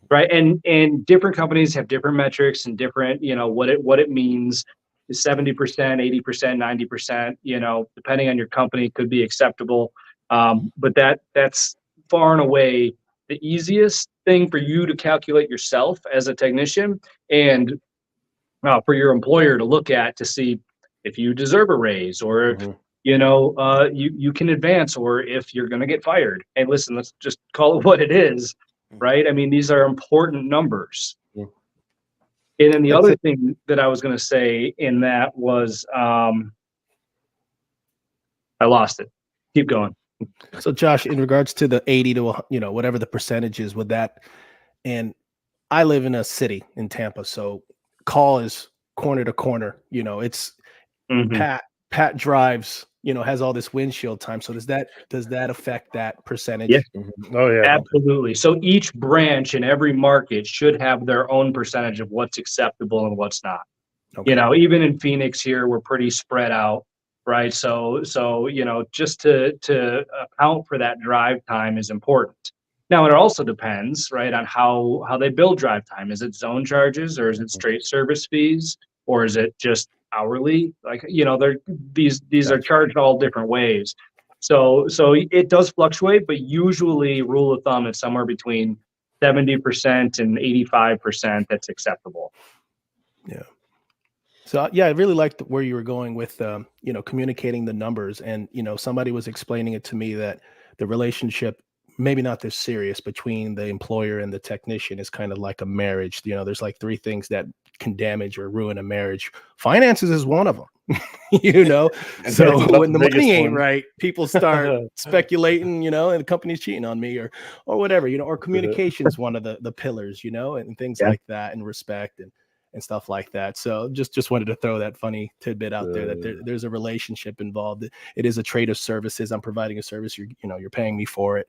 Right. And different companies have different metrics and different, what it means. 70%, 80%, 90%, depending on your company, could be acceptable. But that's far and away the easiest thing for you to calculate yourself as a technician, and for your employer to look at to see if you deserve a raise, or if you can advance, or if you're going to get fired. Hey, listen, let's just call it what it is. Right. I mean, these are important numbers. Yeah. And then the other thing that I was going to say in that was, I lost it. Keep going. So Josh, in regards to the 80 to, whatever the percentage is with that, and I live in a city in Tampa, so call is corner to corner, it's Pat drives, has all this windshield time. So does that affect that percentage? Yeah. Oh yeah, absolutely. So each branch in every market should have their own percentage of what's acceptable and what's not. Okay. Even in Phoenix here, we're pretty spread out, right? So just to account for that drive time is important. Now, it also depends, right, on how they bill drive time. Is it zone charges, or is it straight service fees, or is it just hourly? Like, these are charged all different ways. So it does fluctuate, but usually rule of thumb is somewhere between 70% and 85% that's acceptable. Yeah. So yeah, I really liked where you were going with communicating the numbers, and somebody was explaining it to me that the relationship maybe not this serious between the employer and the technician is kind of like a marriage. You know, there's like 3 things that can damage or ruin a marriage. Finances is one of them. You know, so That's when the the biggest money ain't one. right, people start speculating, you know, and the company's cheating on me or whatever, you know, or communication's one of the pillars, you know, and things Yeah. like that, and respect and stuff like that. So just wanted to throw that funny tidbit out there that there's a relationship involved. It is a trade of services. I'm providing a service. You're paying me for it.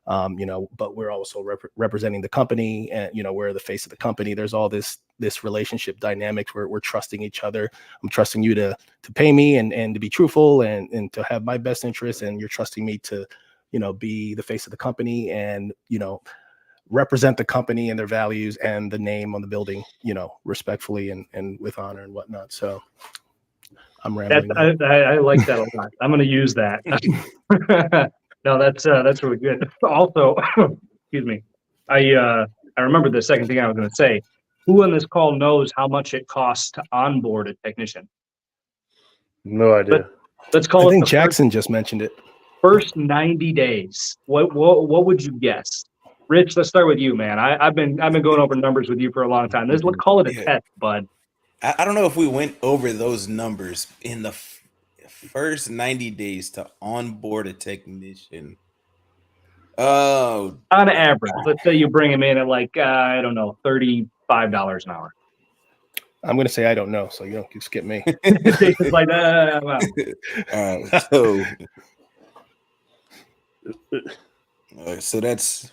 You know, but we're also representing the company, and you know, we're the face of the company. There's all this relationship dynamics where we're trusting each other. I'm trusting you to pay me and to be truthful and to have my best interest, and you're trusting me to, you know, be the face of the company and, you know, represent the company and their values and the name on the building, you know, respectfully and with honor and whatnot. So I'm rambling. I like that a lot. I'm going to use that. No, that's really good. Also, excuse me. I remember the second thing I was going to say. Who on this call knows how much it costs to onboard a technician? No idea. Let's I call it think the Jackson just mentioned it. first 90 days. What would you guess? Rich, let's start with you, man. I've been going over numbers with you for a long time. Let's call it a Yeah. test, bud. I don't know if we went over those numbers in the first 90 days to onboard a technician. Oh, On average, let's say you bring him in at like I don't know, $35 an hour. I'm going to say I don't know, so you don't skip me. Jason's like, wow. All right, so that's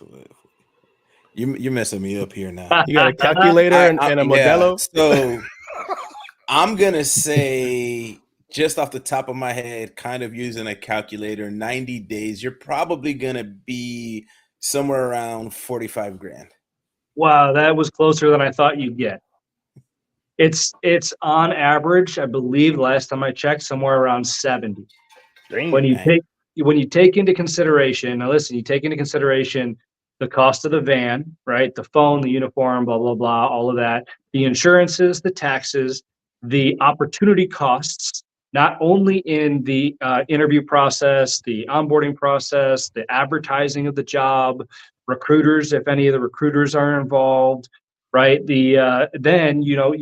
you're messing me up here now. You got a calculator and a Modelo. So I'm gonna say, just off the top of my head, kind of using a calculator, 90 days, you're probably gonna be somewhere around 45 grand. Wow, that was closer than I thought you'd get. It's on average, I believe last time I checked, somewhere around 70. Dang. When you take into consideration, now listen, you take into consideration the cost of the van, right? The phone, the uniform, blah, blah, blah, all of that, the insurances, the taxes, the opportunity costs, not only in the interview process, the onboarding process, the advertising of the job, recruiters, if any of the recruiters are involved, right? Then, you know,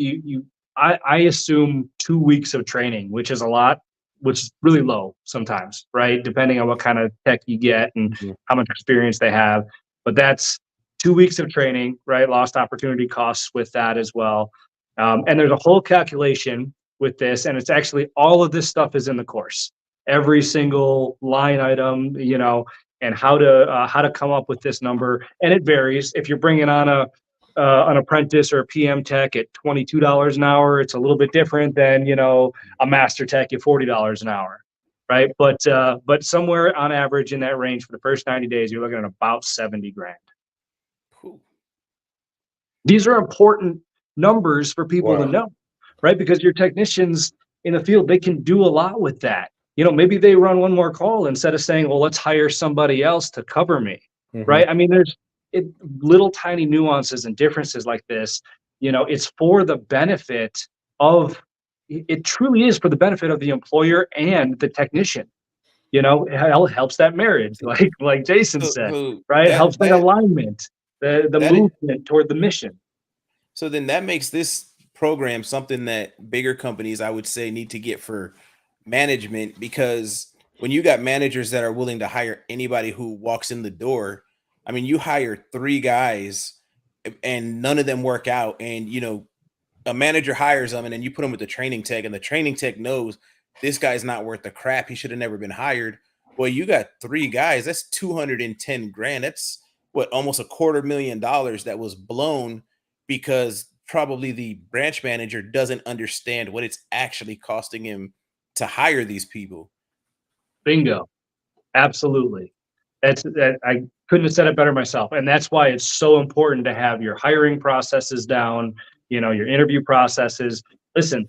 I assume 2 weeks of training, which is a lot, which is really low sometimes, right? Depending on what kind of tech you get and how much experience they have. But that's 2 weeks of training, right? Lost opportunity costs with that as well. And there's a whole calculation with this, and it's actually all of this stuff is in the course. Every single line item, you know, and how to come up with this number, and it varies. If you're bringing on an apprentice or a PM tech at $22 an hour, it's a little bit different than, you know, a master tech at $40 an hour, right? But somewhere on average in that range for the first 90 days, you're looking at about 70 grand. Cool. These are important numbers for people to Wow. know, right? Because your technicians in the field, they can do a lot with that. You know, maybe they run one more call instead of saying, well, let's hire somebody else to cover me, right? I mean, there's little tiny nuances and differences like this. You know, it's for the benefit of, it truly is for the benefit of the employer and the technician. You know, it helps that marriage, like Jason said, right? It helps that alignment, the movement toward the mission. So then that makes this program something that bigger companies, I would say, need to get for management, because when you got managers that are willing to hire anybody who walks in the door, I mean, you hire 3 guys and none of them work out, and you know, a manager hires them and then you put them with the training tech, and the training tech knows this guy's not worth the crap. He should have never been hired. Well, you got 3 guys. That's 210 grand. That's what, almost $250,000 that was blown because probably the branch manager doesn't understand what it's actually costing him to hire these people. Bingo. Absolutely. I couldn't have said it better myself. And that's why it's so important to have your hiring processes down, you know, your interview processes. Listen,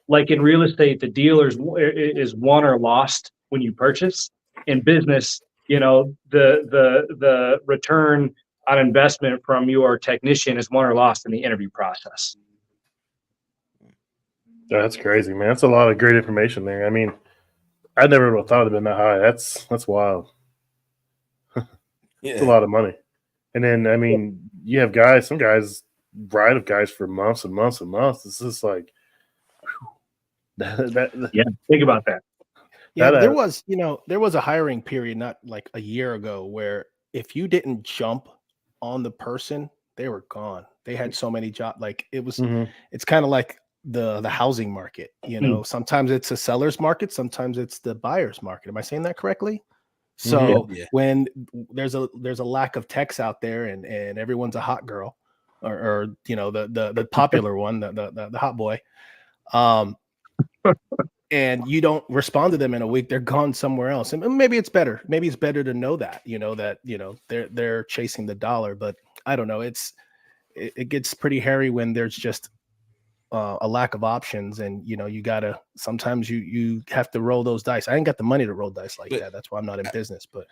like in real estate, the deal is won or lost when you purchase. In business, you know, the return on investment from your technician is won or lost in the interview process. That's crazy, man. That's a lot of great information there. I mean, I never would have thought it'd been that high. That's wild. It's a lot of money. And then, I mean, you have guys, some guys ride with guys for months and months and months. It's just like, yeah, think about that. Yeah, there was a hiring period not like a year ago where if you didn't jump on the person, they were gone. They had so many jobs. Like it's kind of like the housing market. Sometimes it's a seller's market, sometimes it's the buyer's market. Am I saying that correctly? So when there's a lack of techs out there and everyone's a hot girl or the popular one, the hot boy, and you don't respond to them in a week, they're gone somewhere else. And maybe it's better. Maybe it's better to know that, they're chasing the dollar. But I don't know. It gets pretty hairy when there's just a lack of options, and sometimes you have to roll those dice. I ain't got the money to roll dice like that. That's why I'm not in business. But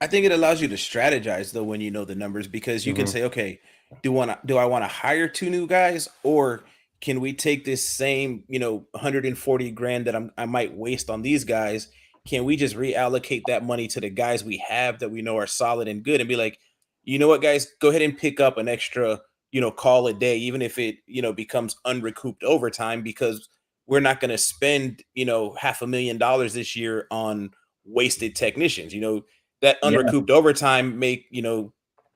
I think it allows you to strategize though when you know the numbers, because you can say, okay, do I want to hire 2 new guys, or can we take this same 140 grand that I might waste on these guys? Can we just reallocate that money to the guys we have that we know are solid and good, and be like, you know what, guys, go ahead and pick up an extra call a day, even if it becomes unrecouped overtime, because we're not going to spend $500,000 this year on wasted technicians. That unrecouped overtime make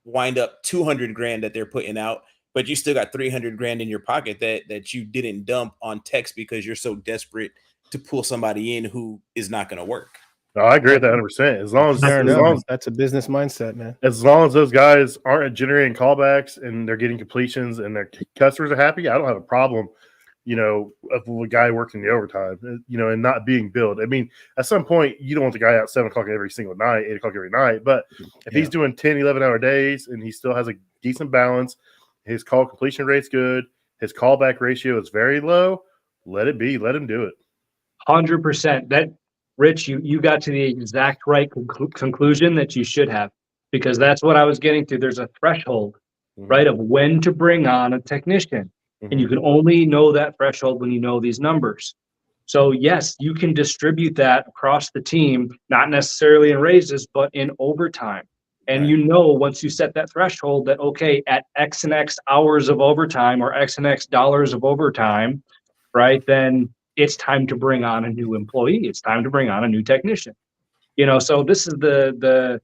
wind up 200 grand that they're putting out, but you still got 300 grand in your pocket that you didn't dump on techs because you're so desperate to pull somebody in who is not going to work. No, I agree with that 100%. As long as that's a business mindset, man. As long as those guys aren't generating callbacks and they're getting completions and their customers are happy, I don't have a problem, of a guy working the overtime, and not being billed. I mean, at some point, you don't want the guy out 7 o'clock every single night, 8 o'clock every night. But if he's doing 10, 11-hour days and he still has a decent balance, his call completion rate's good, his callback ratio is very low, let it be. Let him do it. 100%. That, Rich, you got to the exact right conclusion that you should have, because that's what I was getting to. There's a threshold, right, of when to bring on a technician. And you can only know that threshold when you know these numbers. So yes, you can distribute that across the team, not necessarily in raises, but in overtime. And once you set that threshold that, okay, at X and X hours of overtime or X and X dollars of overtime, right, then it's time to bring on a new employee. It's time to bring on a new technician. So this is the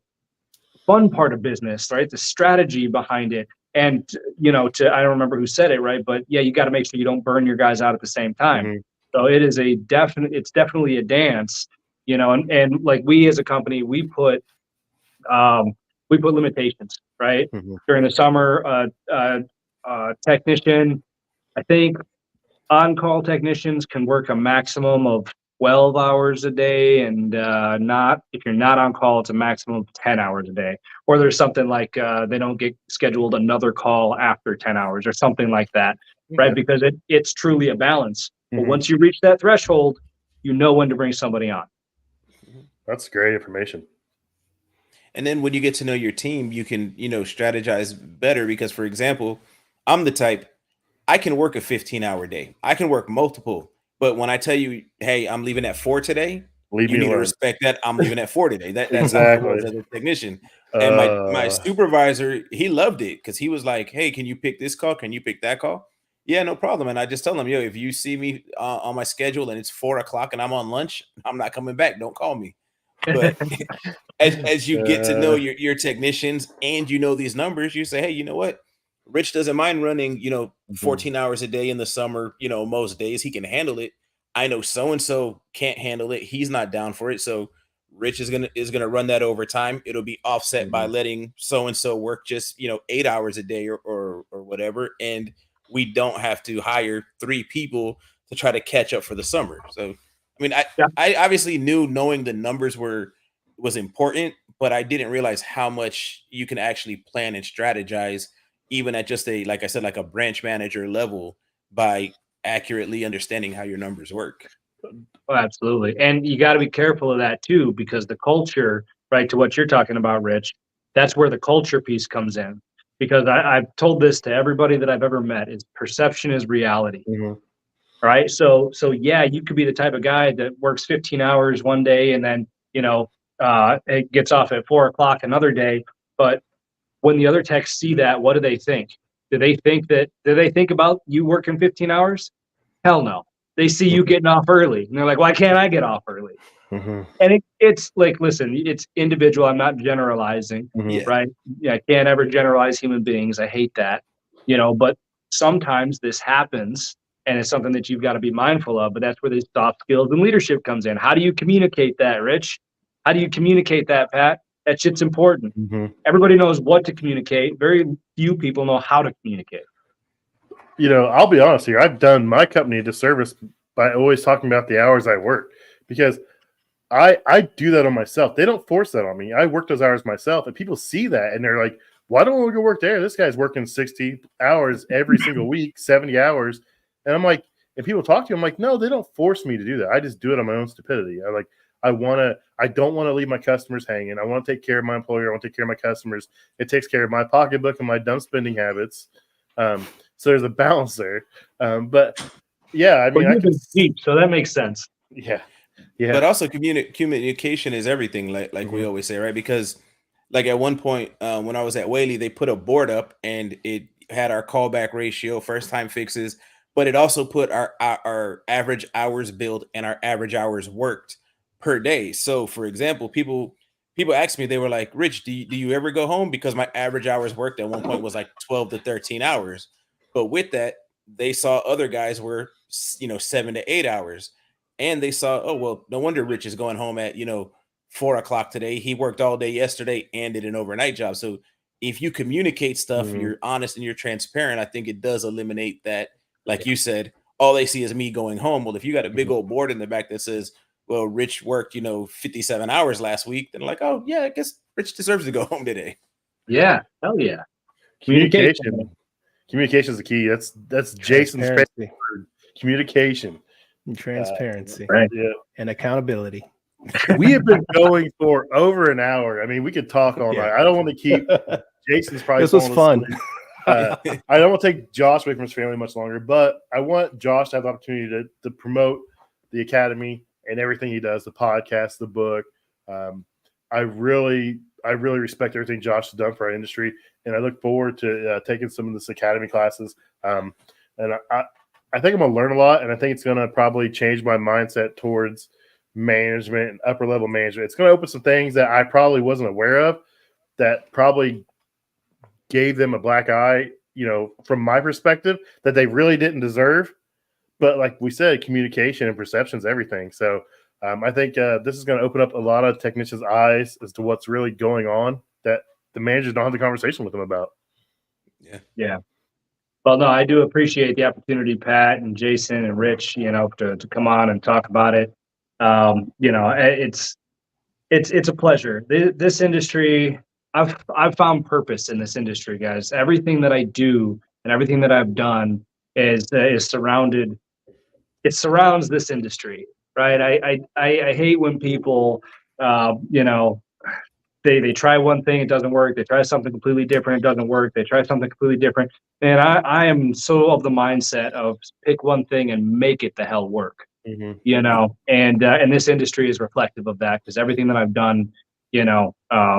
fun part of business, right? The strategy behind it. And, I don't remember who said it, right? But yeah, you got to make sure you don't burn your guys out at the same time. So it is it's definitely a dance, and like we as a company, we put limitations, right? During the summer, technician, I think on-call technicians can work a maximum of 12 hours a day, and if you're not on call, it's a maximum of 10 hours a day. Or there's something like they don't get scheduled another call after 10 hours or something like that, right? Because it's truly a balance. But once you reach that threshold, you know when to bring somebody on. That's great information. And then when you get to know your team, you can, strategize better, because, for example, I'm the type, I can work a 15-hour day. I can work multiple. But when I tell you, hey, I'm leaving at 4 today, you need to respect that I'm leaving at 4 today. That's exactly how I was as a technician. And my supervisor, he loved it, because he was like, hey, can you pick this call? Can you pick that call? Yeah, no problem. And I just tell him, yo, if you see me on my schedule and it's 4 o'clock and I'm on lunch, I'm not coming back. Don't call me. But as you get to know your technicians and these numbers, you say, hey, you know what? Rich doesn't mind running, 14 hours a day in the summer, most days he can handle it. I know so-and-so can't handle it. He's not down for it. So Rich is gonna run that overtime. It'll be offset by letting so-and-so work just, 8 hours a day or whatever. And we don't have to hire 3 people to try to catch up for the summer. So, I mean, I obviously knew knowing the numbers was important, but I didn't realize how much you can actually plan and strategize, even at just like I said, like a branch manager level, by accurately understanding how your numbers work. Oh, absolutely. And you got to be careful of that too, because the culture, right, to what you're talking about, Rich, that's where the culture piece comes in. Because I've told this to everybody that I've ever met, is perception is reality. Right. So yeah, you could be the type of guy that works 15 hours one day and then, it gets off at 4 o'clock another day. But when the other techs see that, what do they think? Do they think about you working 15 hours? Hell no. They see you getting off early, and they're like, why can't I get off early? Mhm. And it's like, listen, it's individual. I'm not generalizing, Mhm. right? Yeah, I can't ever generalize human beings. I hate that, but sometimes this happens, and it's something that you've got to be mindful of. But that's where these soft skills and leadership comes in. How do you communicate that, Rich? How do you communicate that, Pat? That shit's important. Mhm. Everybody knows what to communicate. Very few people know how to communicate. I'll be honest here. I've done my company a disservice by always talking about the hours I work, because I do that on myself. They don't force that on me. I work those hours myself, and people see that and they're like, why don't we go work there? This guy's working 60 hours every single week, 70 hours. And I'm like, and people talk to you, I'm like, no, they don't force me to do that. I just do it on my own stupidity. I don't want to leave my customers hanging. I want to take care of my employer. I want to take care of my customers. It takes care of my pocketbook and my dumb spending habits. So there's a balance there. But yeah, I mean, you've been deep, so that makes sense. Yeah. Yeah. But also communication is everything, like we Mhm. always say, right? Because like at one point when I was at Whaley, they put a board up and it had our callback ratio, first time fixes, but it also put our average hours billed and our average hours worked per day. So for example, people asked me, they were like, Rich, do you ever go home? Because my average hours worked at one point was like 12 to 13 hours. But with that, they saw other guys were 7 to 8 hours. And they saw, oh, well, no wonder Rich is going home at, 4 o'clock today. He worked all day yesterday and did an overnight job. So if you communicate stuff, Mhm. you're honest and you're transparent, I think it does eliminate that. Like you said, all they see is me going home. Well, if you got a big old board in the back that says, well, Rich worked, 57 hours last week, then like, oh, yeah, I guess Rich deserves to go home today. Yeah, hell yeah. Communication is the key. That's Jason's favorite Transparency. word. Communication. And transparency Right. Yeah. and accountability. We have been going for over an hour. I mean, we could talk all night. I don't want to keep Jason's probably This was falling fun. asleep. I don't want to take Josh away from his family much longer, but I want Josh to have the opportunity to promote the academy and everything he does, the podcast, the book. I really respect everything Josh has done for our industry, and I look forward to taking some of this academy classes. And I think I'm going to learn a lot, and I think it's going to probably change my mindset towards management and upper level management. It's going to open some things that I probably wasn't aware of that probably gave them a black eye, from my perspective, that they really didn't deserve. But like we said, communication and perception is everything. So I think this is going to open up a lot of technicians' eyes as to what's really going on that the managers don't have the conversation with them about. Yeah. Well, no, I do appreciate the opportunity, Pat and Jason and Rich, to come on and talk about it. It's a pleasure. This industry, I've found purpose in this industry, guys. Everything that I do and everything that I've done is surrounded. It surrounds this industry, right? I hate when people, they try one thing, it doesn't work. They try something completely different, it doesn't work. They try something completely different. And I am so of the mindset of pick one thing and make it the hell work. And this industry is reflective of that because everything that I've done,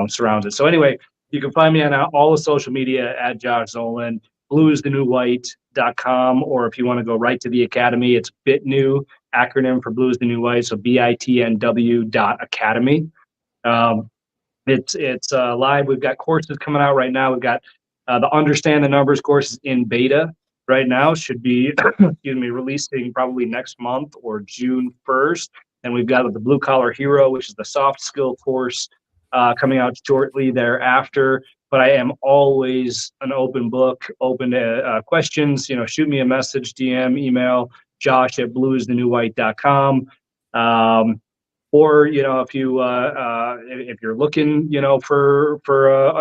surrounds it. So anyway, you can find me on all the social media at Josh Zolin, bluesthenewwhite.com, or if you want to go right to the academy, it's BitNew, acronym for Blue is the New White, so BITNW.academy. It's live. We've got courses coming out right now. We've got the Understand the Numbers course in beta right now. Should be releasing probably next month or June 1st. And we've got the Blue Collar Hero, which is the soft skill course, coming out shortly thereafter. But I am always an open book, open to questions. Shoot me a message, DM, email, josh@bluesthenewwhite.com. Or if you're looking for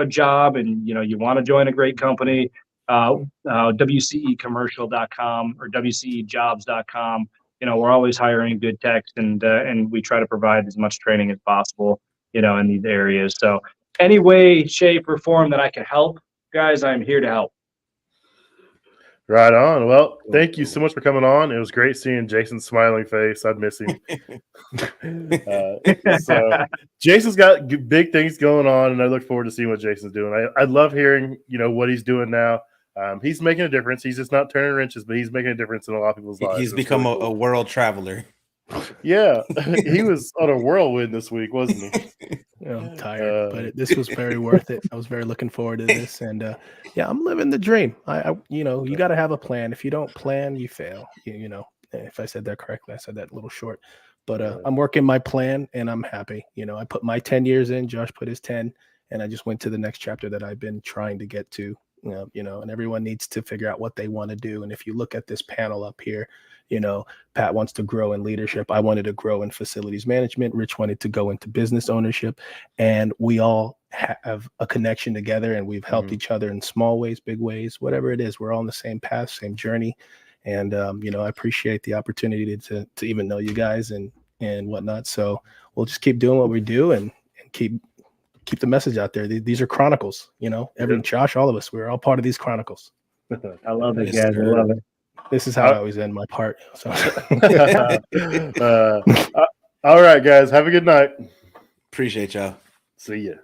a job and you want to join a great company, WCEcommercial.com or WCEjobs.com. We're always hiring good techs, and we try to provide as much training as possible in these areas. So any way, shape, or form that I can help, guys, I'm here to help. Right on. Well, thank you so much for coming on. It was great seeing Jason's smiling face. I'd miss him. So Jason's got big things going on, and I look forward to seeing what Jason's doing. I love hearing what he's doing now. He's making a difference. He's just not turning wrenches, but he's making a difference in a lot of people's lives. He's become a world traveler. Yeah, he was on a whirlwind this week, wasn't he? I'm tired, but this was very worth it. I was very looking forward to this, and yeah, I'm living the dream. You got to have a plan. If you don't plan, you fail. If I said that correctly, I said that a little short, but I'm working my plan, and I'm happy. I put my 10 years in. Josh put his 10, and I just went to the next chapter that I've been trying to get to. And everyone needs to figure out what they want to do. And if you look at this panel up here, Pat wants to grow in leadership. I wanted to grow in facilities management. Rich wanted to go into business ownership. And we all have a connection together, and we've helped each other in small ways, big ways, whatever it is. We're all on the same path, same journey. And, I appreciate the opportunity to even know you guys and whatnot. So we'll just keep doing what we do and keep the message out there. These are chronicles, Josh, all of us, we're all part of these chronicles. I love it, guys. I love it. This is how I always end my part. So. All right, guys. Have a good night. Appreciate y'all. See ya.